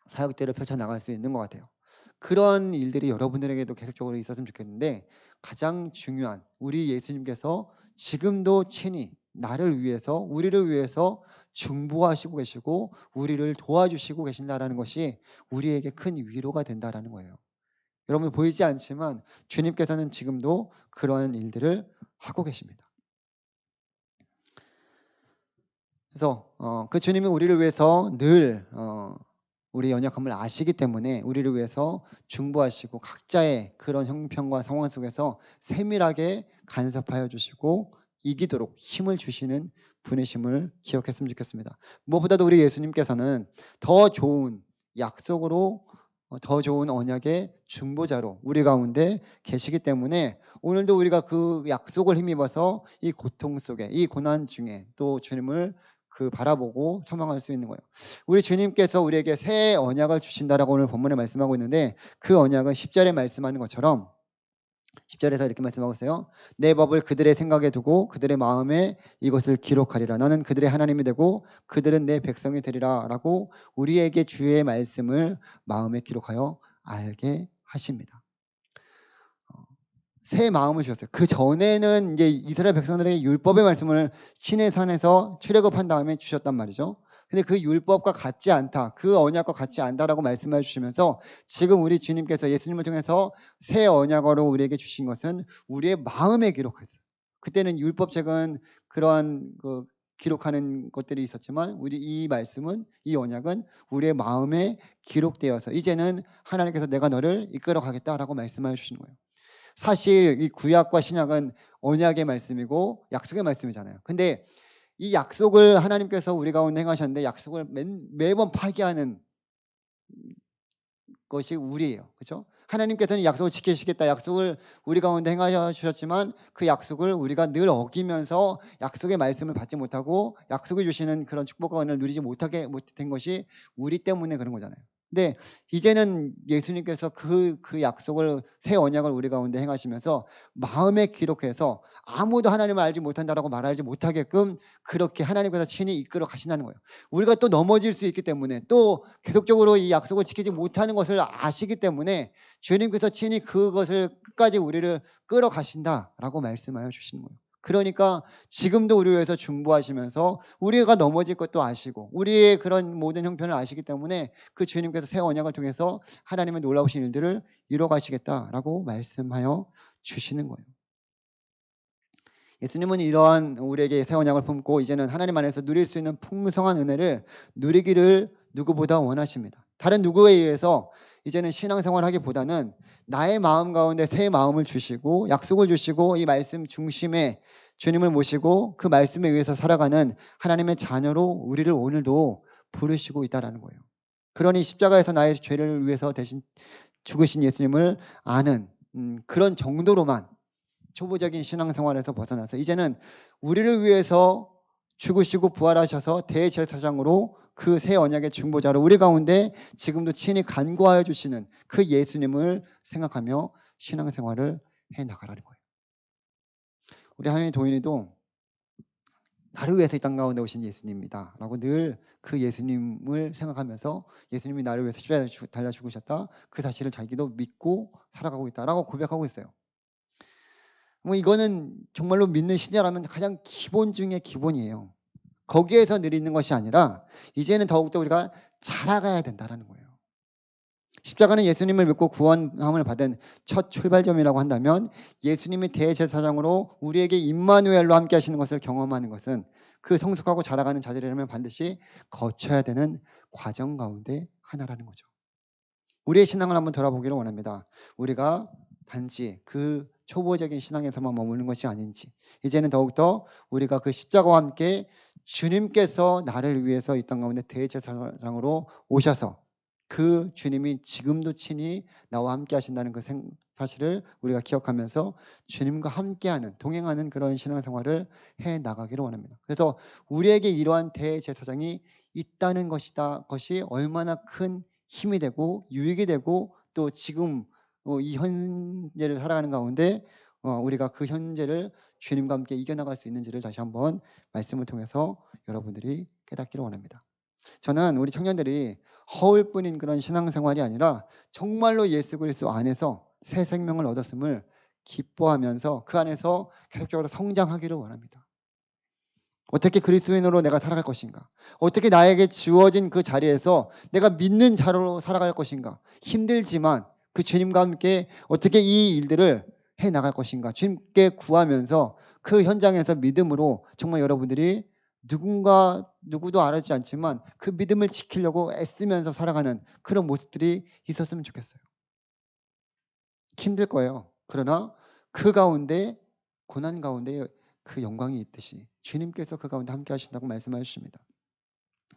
사역대를 펼쳐나갈 수 있는 것 같아요. 그런 일들이 여러분들에게도 계속적으로 있었으면 좋겠는데 가장 중요한 우리 예수님께서 지금도 친히 나를 위해서 우리를 위해서 중보하시고 계시고 우리를 도와주시고 계신다라는 것이 우리에게 큰 위로가 된다라는 거예요. 여러분 보이지 않지만 주님께서는 지금도 그러한 일들을 하고 계십니다. 그래서 그 주님은 우리를 위해서 늘 우리의 연약함을 아시기 때문에 우리를 위해서 중보하시고 각자의 그런 형편과 상황 속에서 세밀하게 간섭하여 주시고 이기도록 힘을 주시는 분이심을 기억했으면 좋겠습니다. 무엇보다도 우리 예수님께서는 더 좋은 약속으로 더 좋은 언약의 중보자로 우리 가운데 계시기 때문에 오늘도 우리가 그 약속을 힘입어서 이 고통 속에 이 고난 중에 또 주님을 바라보고 소망할 수 있는 거예요. 우리 주님께서 우리에게 새 언약을 주신다라고 오늘 본문에 말씀하고 있는데 그 언약은 10절에 말씀하는 것처럼 10절에서 이렇게 말씀하고 있어요. 내 법을 그들의 생각에 두고 그들의 마음에 이것을 기록하리라. 나는 그들의 하나님이 되고 그들은 내 백성이 되리라 라고 우리에게 주의 말씀을 마음에 기록하여 알게 하십니다. 새 마음을 주셨어요. 그 전에는 이제 이스라엘 백성들에게 율법의 말씀을 시내산에서 출애굽한 다음에 주셨단 말이죠. 근데 그 율법과 같지 않다, 그 언약과 같지 않다라고 말씀해 주시면서 지금 우리 주님께서 예수님을 통해서 새 언약으로 우리에게 주신 것은 우리의 마음에 기록했어요. 그때는 율법책은 그러한 기록하는 것들이 있었지만 우리 이 말씀은, 이 언약은 우리의 마음에 기록되어서 이제는 하나님께서 내가 너를 이끌어 가겠다라고 말씀해 주시는 거예요. 사실 이 구약과 신약은 언약의 말씀이고 약속의 말씀이잖아요. 근데 이 약속을 하나님께서 우리 가운데 행하셨는데 약속을 매번 파기하는 것이 우리예요. 그렇죠? 하나님께서는 약속을 지키시겠다, 약속을 우리 가운데 행하여 주셨지만 그 약속을 우리가 늘 어기면서 약속의 말씀을 받지 못하고 약속을 주시는 그런 축복과 은혜를 누리지 못하게 된 것이 우리 때문에 그런 거잖아요. 근데 이제는 예수님께서 그 약속을, 새 언약을 우리 가운데 행하시면서 마음에 기록해서 아무도 하나님을 알지 못한다라고 말하지 못하게끔 그렇게 하나님께서 친히 이끌어 가신다는 거예요. 우리가 또 넘어질 수 있기 때문에, 또 계속적으로 이 약속을 지키지 못하는 것을 아시기 때문에 주님께서 친히 그것을 끝까지 우리를 끌어가신다라고 말씀하여 주시는 거예요. 그러니까 지금도 우리 위해서 중보하시면서 우리가 넘어질 것도 아시고 우리의 그런 모든 형편을 아시기 때문에 그 주님께서 새 언약을 통해서 하나님의 놀라우신 일들을 이뤄 가시겠다라고 말씀하여 주시는 거예요. 예수님은 이러한 우리에게 새 언약을 품고 이제는 하나님 안에서 누릴 수 있는 풍성한 은혜를 누리기를 누구보다 원하십니다. 다른 누구에 의해서 이제는 신앙생활을 하기보다는 나의 마음 가운데 새 마음을 주시고 약속을 주시고 이 말씀 중심에 주님을 모시고 그 말씀에 의해서 살아가는 하나님의 자녀로 우리를 오늘도 부르시고 있다라는 거예요. 그러니 십자가에서 나의 죄를 위해서 대신 죽으신 예수님을 아는 그런 정도로만 초보적인 신앙생활에서 벗어나서 이제는 우리를 위해서 죽으시고 부활하셔서 대제사장으로 그 새 언약의 중보자로 우리 가운데 지금도 친히 간구하여 주시는 그 예수님을 생각하며 신앙생활을 해 나가라는 거예요. 우리 하나님 도인이도 나를 위해서 이 땅 가운데 오신 예수님입니다 라고 늘 그 예수님을 생각하면서 예수님이 나를 위해서 십자가에 달려 죽으셨다, 그 사실을 자기도 믿고 살아가고 있다라고 고백하고 있어요. 뭐 이거는 정말로 믿는 신자라면 가장 기본 중에 기본이에요. 거기에서 늘 있는 것이 아니라 이제는 더욱더 우리가 자라가야 된다는 거예요. 십자가는 예수님을 믿고 구원함을 받은 첫 출발점이라고 한다면 예수님이 대제사장으로 우리에게 임마누엘로 함께 하시는 것을 경험하는 것은 그 성숙하고 자라가는 자들이라면 반드시 거쳐야 되는 과정 가운데 하나라는 거죠. 우리의 신앙을 한번 돌아보기를 원합니다. 우리가 단지 그 초보적인 신앙에서만 머무는 것이 아닌지, 이제는 더욱더 우리가 그 십자가와 함께 주님께서 나를 위해서 이 땅 가운데 대제사장으로 오셔서 그 주님이 지금도 친히 나와 함께 하신다는 그 사실을 우리가 기억하면서 주님과 함께하는, 동행하는 그런 신앙생활을 해 나가기를 원합니다. 그래서 우리에게 이러한 대제사장이 있다는 것이 얼마나 큰 힘이 되고 유익이 되고 또 지금 이 현재를 살아가는 가운데 우리가 그 현재를 주님과 함께 이겨나갈 수 있는지를 다시 한번 말씀을 통해서 여러분들이 깨닫기를 원합니다. 저는 우리 청년들이 허울뿐인 그런 신앙생활이 아니라 정말로 예수 그리스도 안에서 새 생명을 얻었음을 기뻐하면서 그 안에서 계속적으로 성장하기를 원합니다. 어떻게 그리스도인으로 내가 살아갈 것인가? 어떻게 나에게 주어진 그 자리에서 내가 믿는 자로 살아갈 것인가? 힘들지만 그 주님과 함께 어떻게 이 일들을 해 나갈 것인가? 주님께 구하면서 그 현장에서 믿음으로 정말 여러분들이 누구도 알아주지 않지만 그 믿음을 지키려고 애쓰면서 살아가는 그런 모습들이 있었으면 좋겠어요. 힘들 거예요. 그러나 그 가운데, 고난 가운데 그 영광이 있듯이 주님께서 그 가운데 함께 하신다고 말씀하여 주십니다.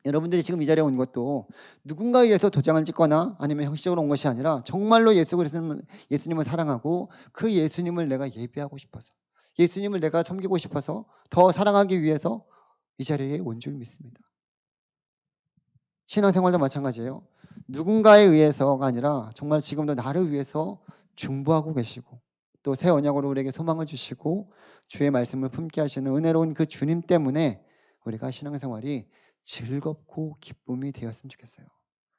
여러분들이 지금 이 자리에 온 것도 누군가에 의해서 도장을 찍거나 아니면 형식적으로 온 것이 아니라 정말로 예수님을 사랑하고 그 예수님을 내가 예배하고 싶어서, 예수님을 내가 섬기고 싶어서 더 사랑하기 위해서 이 자리에 온 줄 믿습니다. 신앙생활도 마찬가지예요. 누군가에 의해서가 아니라 정말 지금도 나를 위해서 중보하고 계시고 또 새 언약으로 우리에게 소망을 주시고 주의 말씀을 품게 하시는 은혜로운 그 주님 때문에 우리가 신앙생활이 즐겁고 기쁨이 되었으면 좋겠어요.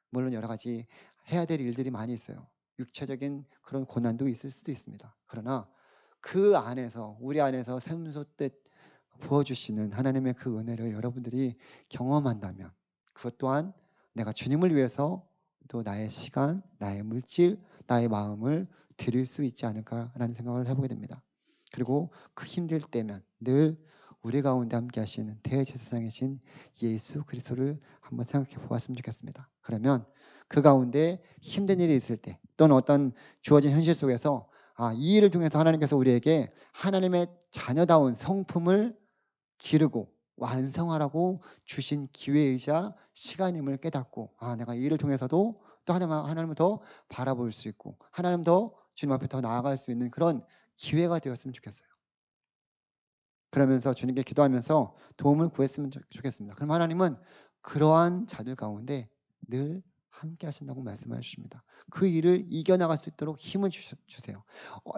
물론 여러 가지 해야 될 일들이 많이 있어요. 육체적인 그런 고난도 있을 수도 있습니다. 그러나 그 안에서 우리 안에서 샘솟듯 부어주시는 하나님의 그 은혜를 여러분들이 경험한다면 그것 또한 내가 주님을 위해서 또 나의 시간, 나의 물질, 나의 마음을 드릴 수 있지 않을까라는 생각을 해보게 됩니다. 그리고 그 힘들 때면 늘 우리 가운데 함께 하시는 대제사장이신 예수 그리스도를 한번 생각해 보았으면 좋겠습니다. 그러면 그 가운데 힘든 일이 있을 때 또는 어떤 주어진 현실 속에서 이 일을 통해서 하나님께서 우리에게 하나님의 자녀다운 성품을 기르고 완성하라고 주신 기회이자 시간임을 깨닫고 내가 이 일을 통해서도 또 하나님을 더 바라볼 수 있고 하나님 더 주님 앞에 더 나아갈 수 있는 그런 기회가 되었으면 좋겠어요. 그러면서 주님께 기도하면서 도움을 구했으면 좋겠습니다. 그럼 하나님은 그러한 자들 가운데 늘 함께 하신다고 말씀해 주십니다. 그 일을 이겨나갈 수 있도록 힘을 주세요.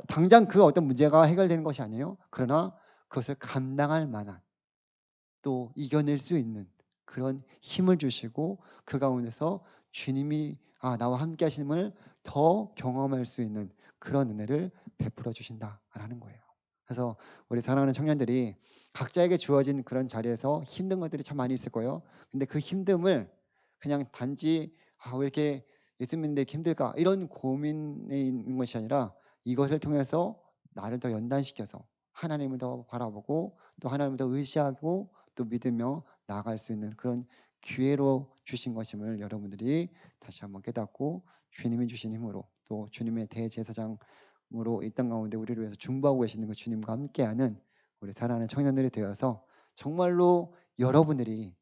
당장 그 어떤 문제가 해결되는 것이 아니에요. 그러나 그것을 감당할 만한 또 이겨낼 수 있는 그런 힘을 주시고 그 가운데서 주님이 나와 함께 하심을 더 경험할 수 있는 그런 은혜를 베풀어 주신다라는 거예요. 그래서 우리 사랑하는 청년들이 각자에게 주어진 그런 자리에서 힘든 것들이 참 많이 있을 거예요. 근데 그 힘듦을 그냥 단지 왜 이렇게 예수 믿는데 힘들까 이런 고민에 있는 것이 아니라 이것을 통해서 나를 더 연단시켜서 하나님을 더 바라보고 또 하나님을 더 의지하고 또 믿으며 나아갈 수 있는 그런 기회로 주신 것임을 여러분들이 다시 한번 깨닫고 주님이 주신 힘으로 또 주님의 대제사장으로 이 땅 가운데 우리를 위해서 중보하고 계시는 그 주님과 함께하는 우리 사랑하는 청년들이 되어서 정말로 여러분들이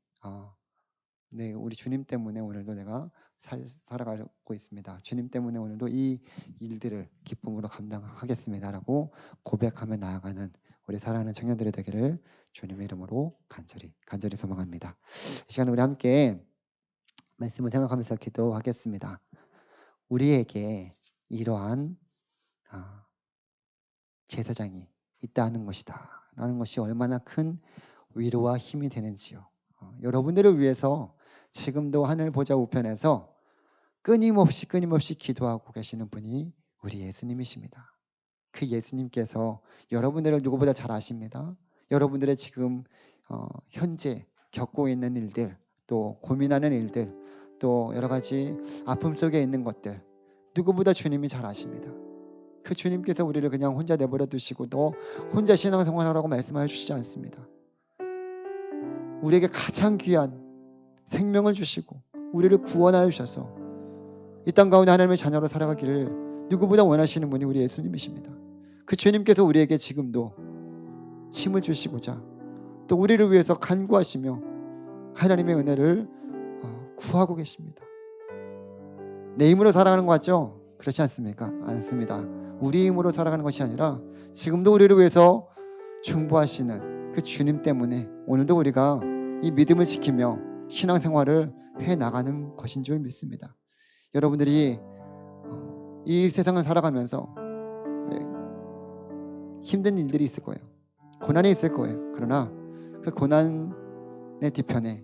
네, 우리 주님 때문에 오늘도 내가 살아가고 있습니다. 주님 때문에 오늘도 이 일들을 기쁨으로 감당하겠습니다라고 고백하며 나아가는 우리 사랑하는 청년들이 되기를 주님의 이름으로 간절히 소망합니다. 이 시간 우리 함께 말씀을 생각하면서 기도하겠습니다. 우리에게 이러한 제사장이 있다는 것이다 라는 것이 얼마나 큰 위로와 힘이 되는지요. 여러분들을 위해서 지금도 하늘 보좌 우편에서 끊임없이 기도하고 계시는 분이 우리 예수님이십니다. 그 예수님께서 여러분들을 누구보다 잘 아십니다. 여러분들의 지금 현재 겪고 있는 일들, 또 고민하는 일들, 또 여러 가지 아픔 속에 있는 것들 누구보다 주님이 잘 아십니다. 그 주님께서 우리를 그냥 혼자 내버려 두시고 너 혼자 신앙생활하라고 말씀하여 주시지 않습니다. 우리에게 가장 귀한 생명을 주시고 우리를 구원하여 주셔서 이 땅 가운데 하나님의 자녀로 살아가기를 누구보다 원하시는 분이 우리 예수님이십니다. 그 주님께서 우리에게 지금도 힘을 주시고자 또 우리를 위해서 간구하시며 하나님의 은혜를 구하고 계십니다. 내 힘으로 살아가는 것 같죠? 그렇지 않습니까? 않습니다. 우리 힘으로 살아가는 것이 아니라 지금도 우리를 위해서 중보하시는 그 주님 때문에 오늘도 우리가 이 믿음을 지키며 신앙생활을 해나가는 것인 줄 믿습니다. 여러분들이 이 세상을 살아가면서 힘든 일들이 있을 거예요. 고난이 있을 거예요. 그러나 그 고난의 뒤편에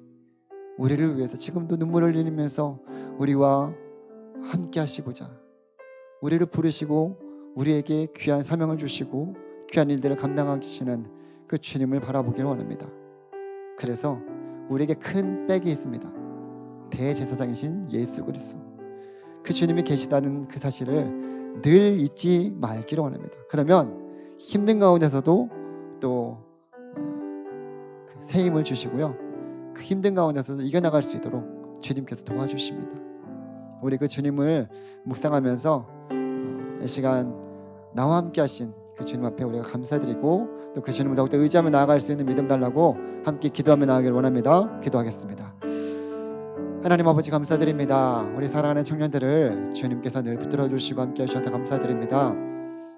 우리를 위해서 지금도 눈물을 흘리면서 우리와 함께 하시고자 우리를 부르시고 우리에게 귀한 사명을 주시고 귀한 일들을 감당하시는 그 주님을 바라보기를 원합니다. 그래서 우리에게 큰 백이 있습니다. 대제사장이신 예수 그리스도. 그 주님이 계시다는 그 사실을 늘 잊지 말기를 원합니다. 그러면 힘든 가운데서도 또 새 힘을 주시고요. 그 힘든 가운데서도 이겨나갈 수 있도록 주님께서 도와주십니다. 우리 그 주님을 묵상하면서 이 시간 나와 함께 하신 그 주님 앞에 우리가 감사드리고 또 그 주님을 더욱더 의지하며 나아갈 수 있는 믿음 달라고 함께 기도하며 나아가길 원합니다. 기도하겠습니다. 하나님 아버지 감사드립니다. 우리 사랑하는 청년들을 주님께서 늘 붙들어 주시고 함께 하셔서 감사드립니다.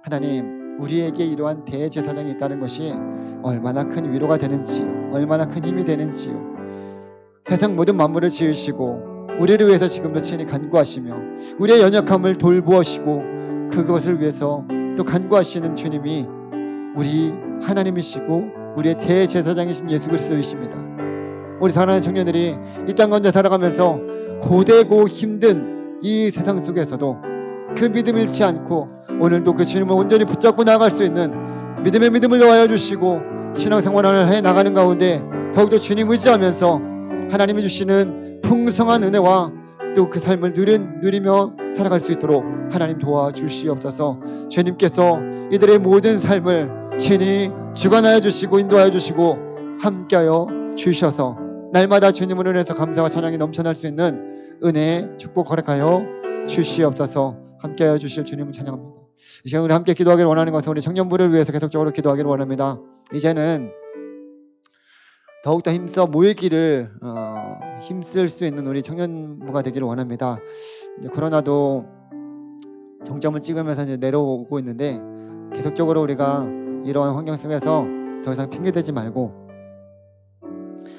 하나님 우리에게 이러한 대제사장이 있다는 것이 얼마나 큰 위로가 되는지 얼마나 큰 힘이 되는지요. 세상 모든 만물을 지으시고 우리를 위해서 지금도 친히 간구하시며 우리의 연약함을 돌보시고 그것을 위해서 또 간구하시는 주님이 우리 하나님이시고 우리의 대제사장이신 예수 그리스도이십니다. 우리 사랑하는 청년들이 이 땅 가운데 살아가면서 고되고 힘든 이 세상 속에서도 그 믿음 잃지 않고 오늘도 그 주님을 온전히 붙잡고 나아갈 수 있는 믿음의 믿음을 더하여 주시고 신앙생활을 해 나가는 가운데 더욱더 주님 의지하면서 하나님이 주시는 풍성한 은혜와 또 그 삶을 누리며 살아갈 수 있도록 하나님 도와주시옵소서. 주님께서 이들의 모든 삶을 친히 주관하여 주시고 인도하여 주시고 함께하여 주셔서 날마다 주님을 은혜에서 감사와 찬양이 넘쳐날 수 있는 은혜 축복 허락하여 주시옵소서. 함께하여 주실 주님을 찬양합니다. 이 시간 우리 함께 기도하기를 원하는 것은 우리 청년부를 위해서 계속적으로 기도하기를 원합니다. 이제는 더욱더 힘써 모이기를 힘쓸 수 있는 우리 청년부가 되기를 원합니다. 이제 코로나도 정점을 찍으면서 이제 내려오고 있는데 계속적으로 우리가 이러한 환경 속에서 더 이상 핑계대지 말고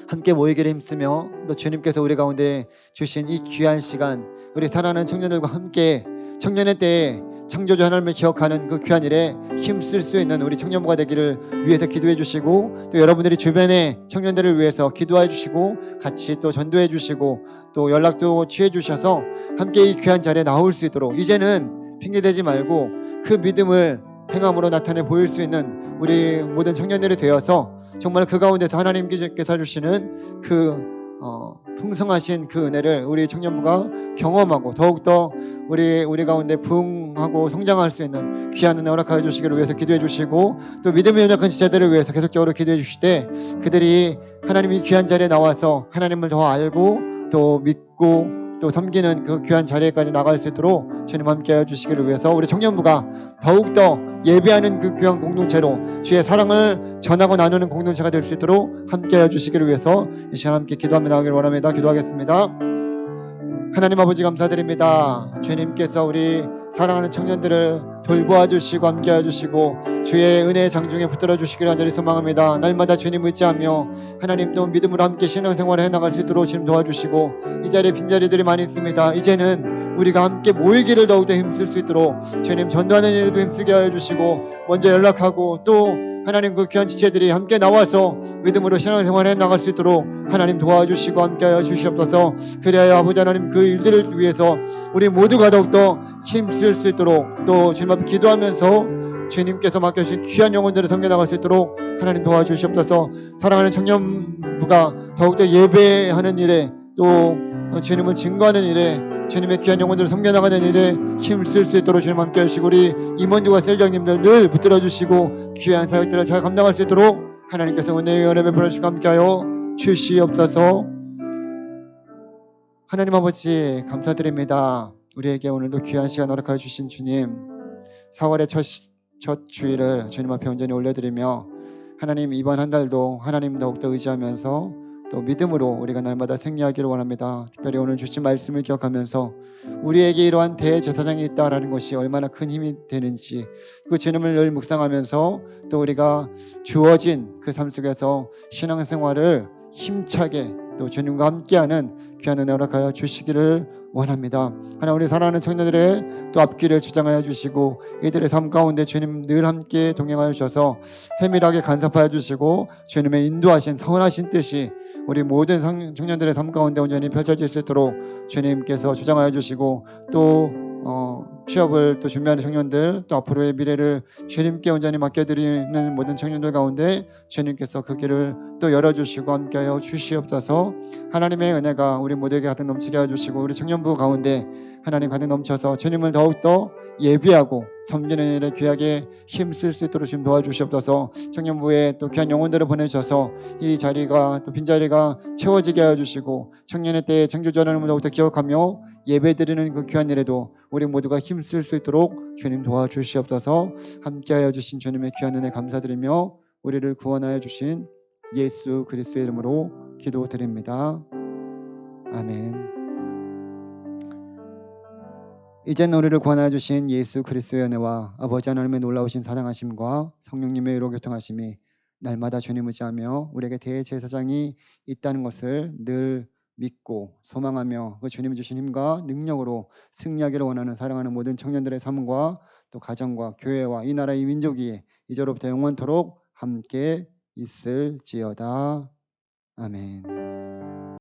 함께 모이기를 힘쓰며 또 주님께서 우리 가운데 주신 이 귀한 시간 우리 사랑하는 청년들과 함께 청년의 때에 창조주 하나님을 기억하는 그 귀한 일에 힘쓸 수 있는 우리 청년부가 되기를 위해서 기도해 주시고 또 여러분들이 주변의 청년들을 위해서 기도해 주시고 같이 또 전도해 주시고 또 연락도 취해 주셔서 함께 이 귀한 자리에 나올 수 있도록 이제는 핑계대지 말고 그 믿음을 행함으로 나타내 보일 수 있는 우리 모든 청년들이 되어서 정말 그 가운데서 하나님께서 주시는 그 풍성하신 그 은혜를 우리 청년부가 경험하고 더욱더 우리 가운데 부흥하고 성장할 수 있는 귀한 은혜 허락하여 주시기를 위해서 기도해 주시고 또 믿음의 연약한 지체들을 위해서 계속적으로 기도해 주시되 그들이 하나님이 귀한 자리에 나와서 하나님을 더 알고 또 믿고 또 섬기는 그 귀한 자리에까지 나갈 수 있도록 주님 함께하여 주시기를 위해서 우리 청년부가 더욱더 예배하는 그 귀한 공동체로 주의 사랑을 전하고 나누는 공동체가 될 수 있도록 함께하여 주시기를 위해서 이 시간 함께 기도하며 나가기를 원합니다. 기도하겠습니다. 하나님 아버지 감사드립니다. 주님께서 우리 사랑하는 청년들을 돌보아 주시고 함께해 주시고 주의 은혜의 장중에 붙들어 주시기를 간절히 소망합니다. 날마다 주님 의지하며 하나님도 믿음으로 함께 신앙생활을 해나갈 수 있도록 주님 도와주시고 이 자리에 빈자리들이 많이 있습니다. 이제는 우리가 함께 모이기를 더욱더 힘쓸 수 있도록 주님 전도하는 일에도 힘쓰게 하여 주시고 먼저 연락하고 또 하나님 그 귀한 지체들이 함께 나와서 믿음으로 신앙생활에 나갈 수 있도록 하나님 도와주시고 함께하여 주시옵소서. 그래야 아버지 하나님 그 일들을 위해서 우리 모두가 더욱더 힘쓸 수 있도록 또 주님 앞에 기도하면서 주님께서 맡겨주신 귀한 영혼들을 섬겨나갈 수 있도록 하나님 도와주시옵소서. 사랑하는 청년부가 더욱더 예배하는 일에 또 주님을 증거하는 일에 주님의 귀한 영혼들을 섬겨나가는 일에 힘쓸 수 있도록 주님 함께 하시고 우리 임원주와 셀장님들 늘 붙들어 주시고 귀한 사역들을 잘 감당할 수 있도록 하나님께서 은혜의 연합에 보내주시고 함께하여 주시옵소서. 하나님 아버지 감사드립니다. 우리에게 오늘도 귀한 시간 허락하여 주신 주님 4월의 첫 주일을 주님 앞에 온전히 올려드리며 하나님 이번 한 달도 하나님 더욱더 의지하면서 또 믿음으로 우리가 날마다 승리하기를 원합니다. 특별히 오늘 주신 말씀을 기억하면서 우리에게 이러한 대제사장이 있다라는 것이 얼마나 큰 힘이 되는지 그 주님을 늘 묵상하면서 또 우리가 주어진 그 삶 속에서 신앙생활을 힘차게 또 주님과 함께하는 귀한 은혜 허락하여 주시기를 원합니다. 하나님 우리 사랑하는 청년들의 또 앞길을 주장하여 주시고 이들의 삶 가운데 주님 늘 함께 동행하여 주셔서 세밀하게 간섭하여 주시고 주님의 인도하신 선하신 뜻이 우리 모든 청년들의 삶 가운데 온전히 펼쳐질 수 있도록 주님께서 주장하여 주시고 또 취업을 또 준비하는 청년들 또 앞으로의 미래를 주님께 온전히 맡겨드리는 모든 청년들 가운데 주님께서 그 길을 또 열어주시고 함께하여 주시옵소서. 하나님의 은혜가 우리 모두에게 가득 넘치게 해주시고 우리 청년부 가운데 하나님 가득 넘쳐서 주님을 더욱더 예비하고 섬기는 일에 귀하게 힘쓸 수 있도록 좀 도와주시옵소서. 청년부에 또 귀한 영혼들을 보내주셔서 이 자리가 또 빈자리가 채워지게 해주시고 청년의 때에 창조주 하나님을 더욱더 기억하며 예배드리는 그 귀한 일에도 우리 모두가 힘쓸 수 있도록 주님 도와주시옵소서. 함께하여 주신 주님의 귀한 은혜 감사드리며 우리를 구원하여 주신 예수 그리스도의 이름으로 기도드립니다. 아멘. 이제는 우리를 구원하여 주신 예수 그리스도의 은혜와 아버지 하나님의 놀라우신 사랑하심과 성령님의 의로 교통하심이 날마다 주님 의지하며 우리에게 대제사장이 있다는 것을 늘 믿고 소망하며 그 주님이 주신 힘과 능력으로 승리하기를 원하는 사랑하는 모든 청년들의 삶과 또 가정과 교회와 이 나라 이 민족이 이제로부터 영원토록 함께 있을지어다. 아멘.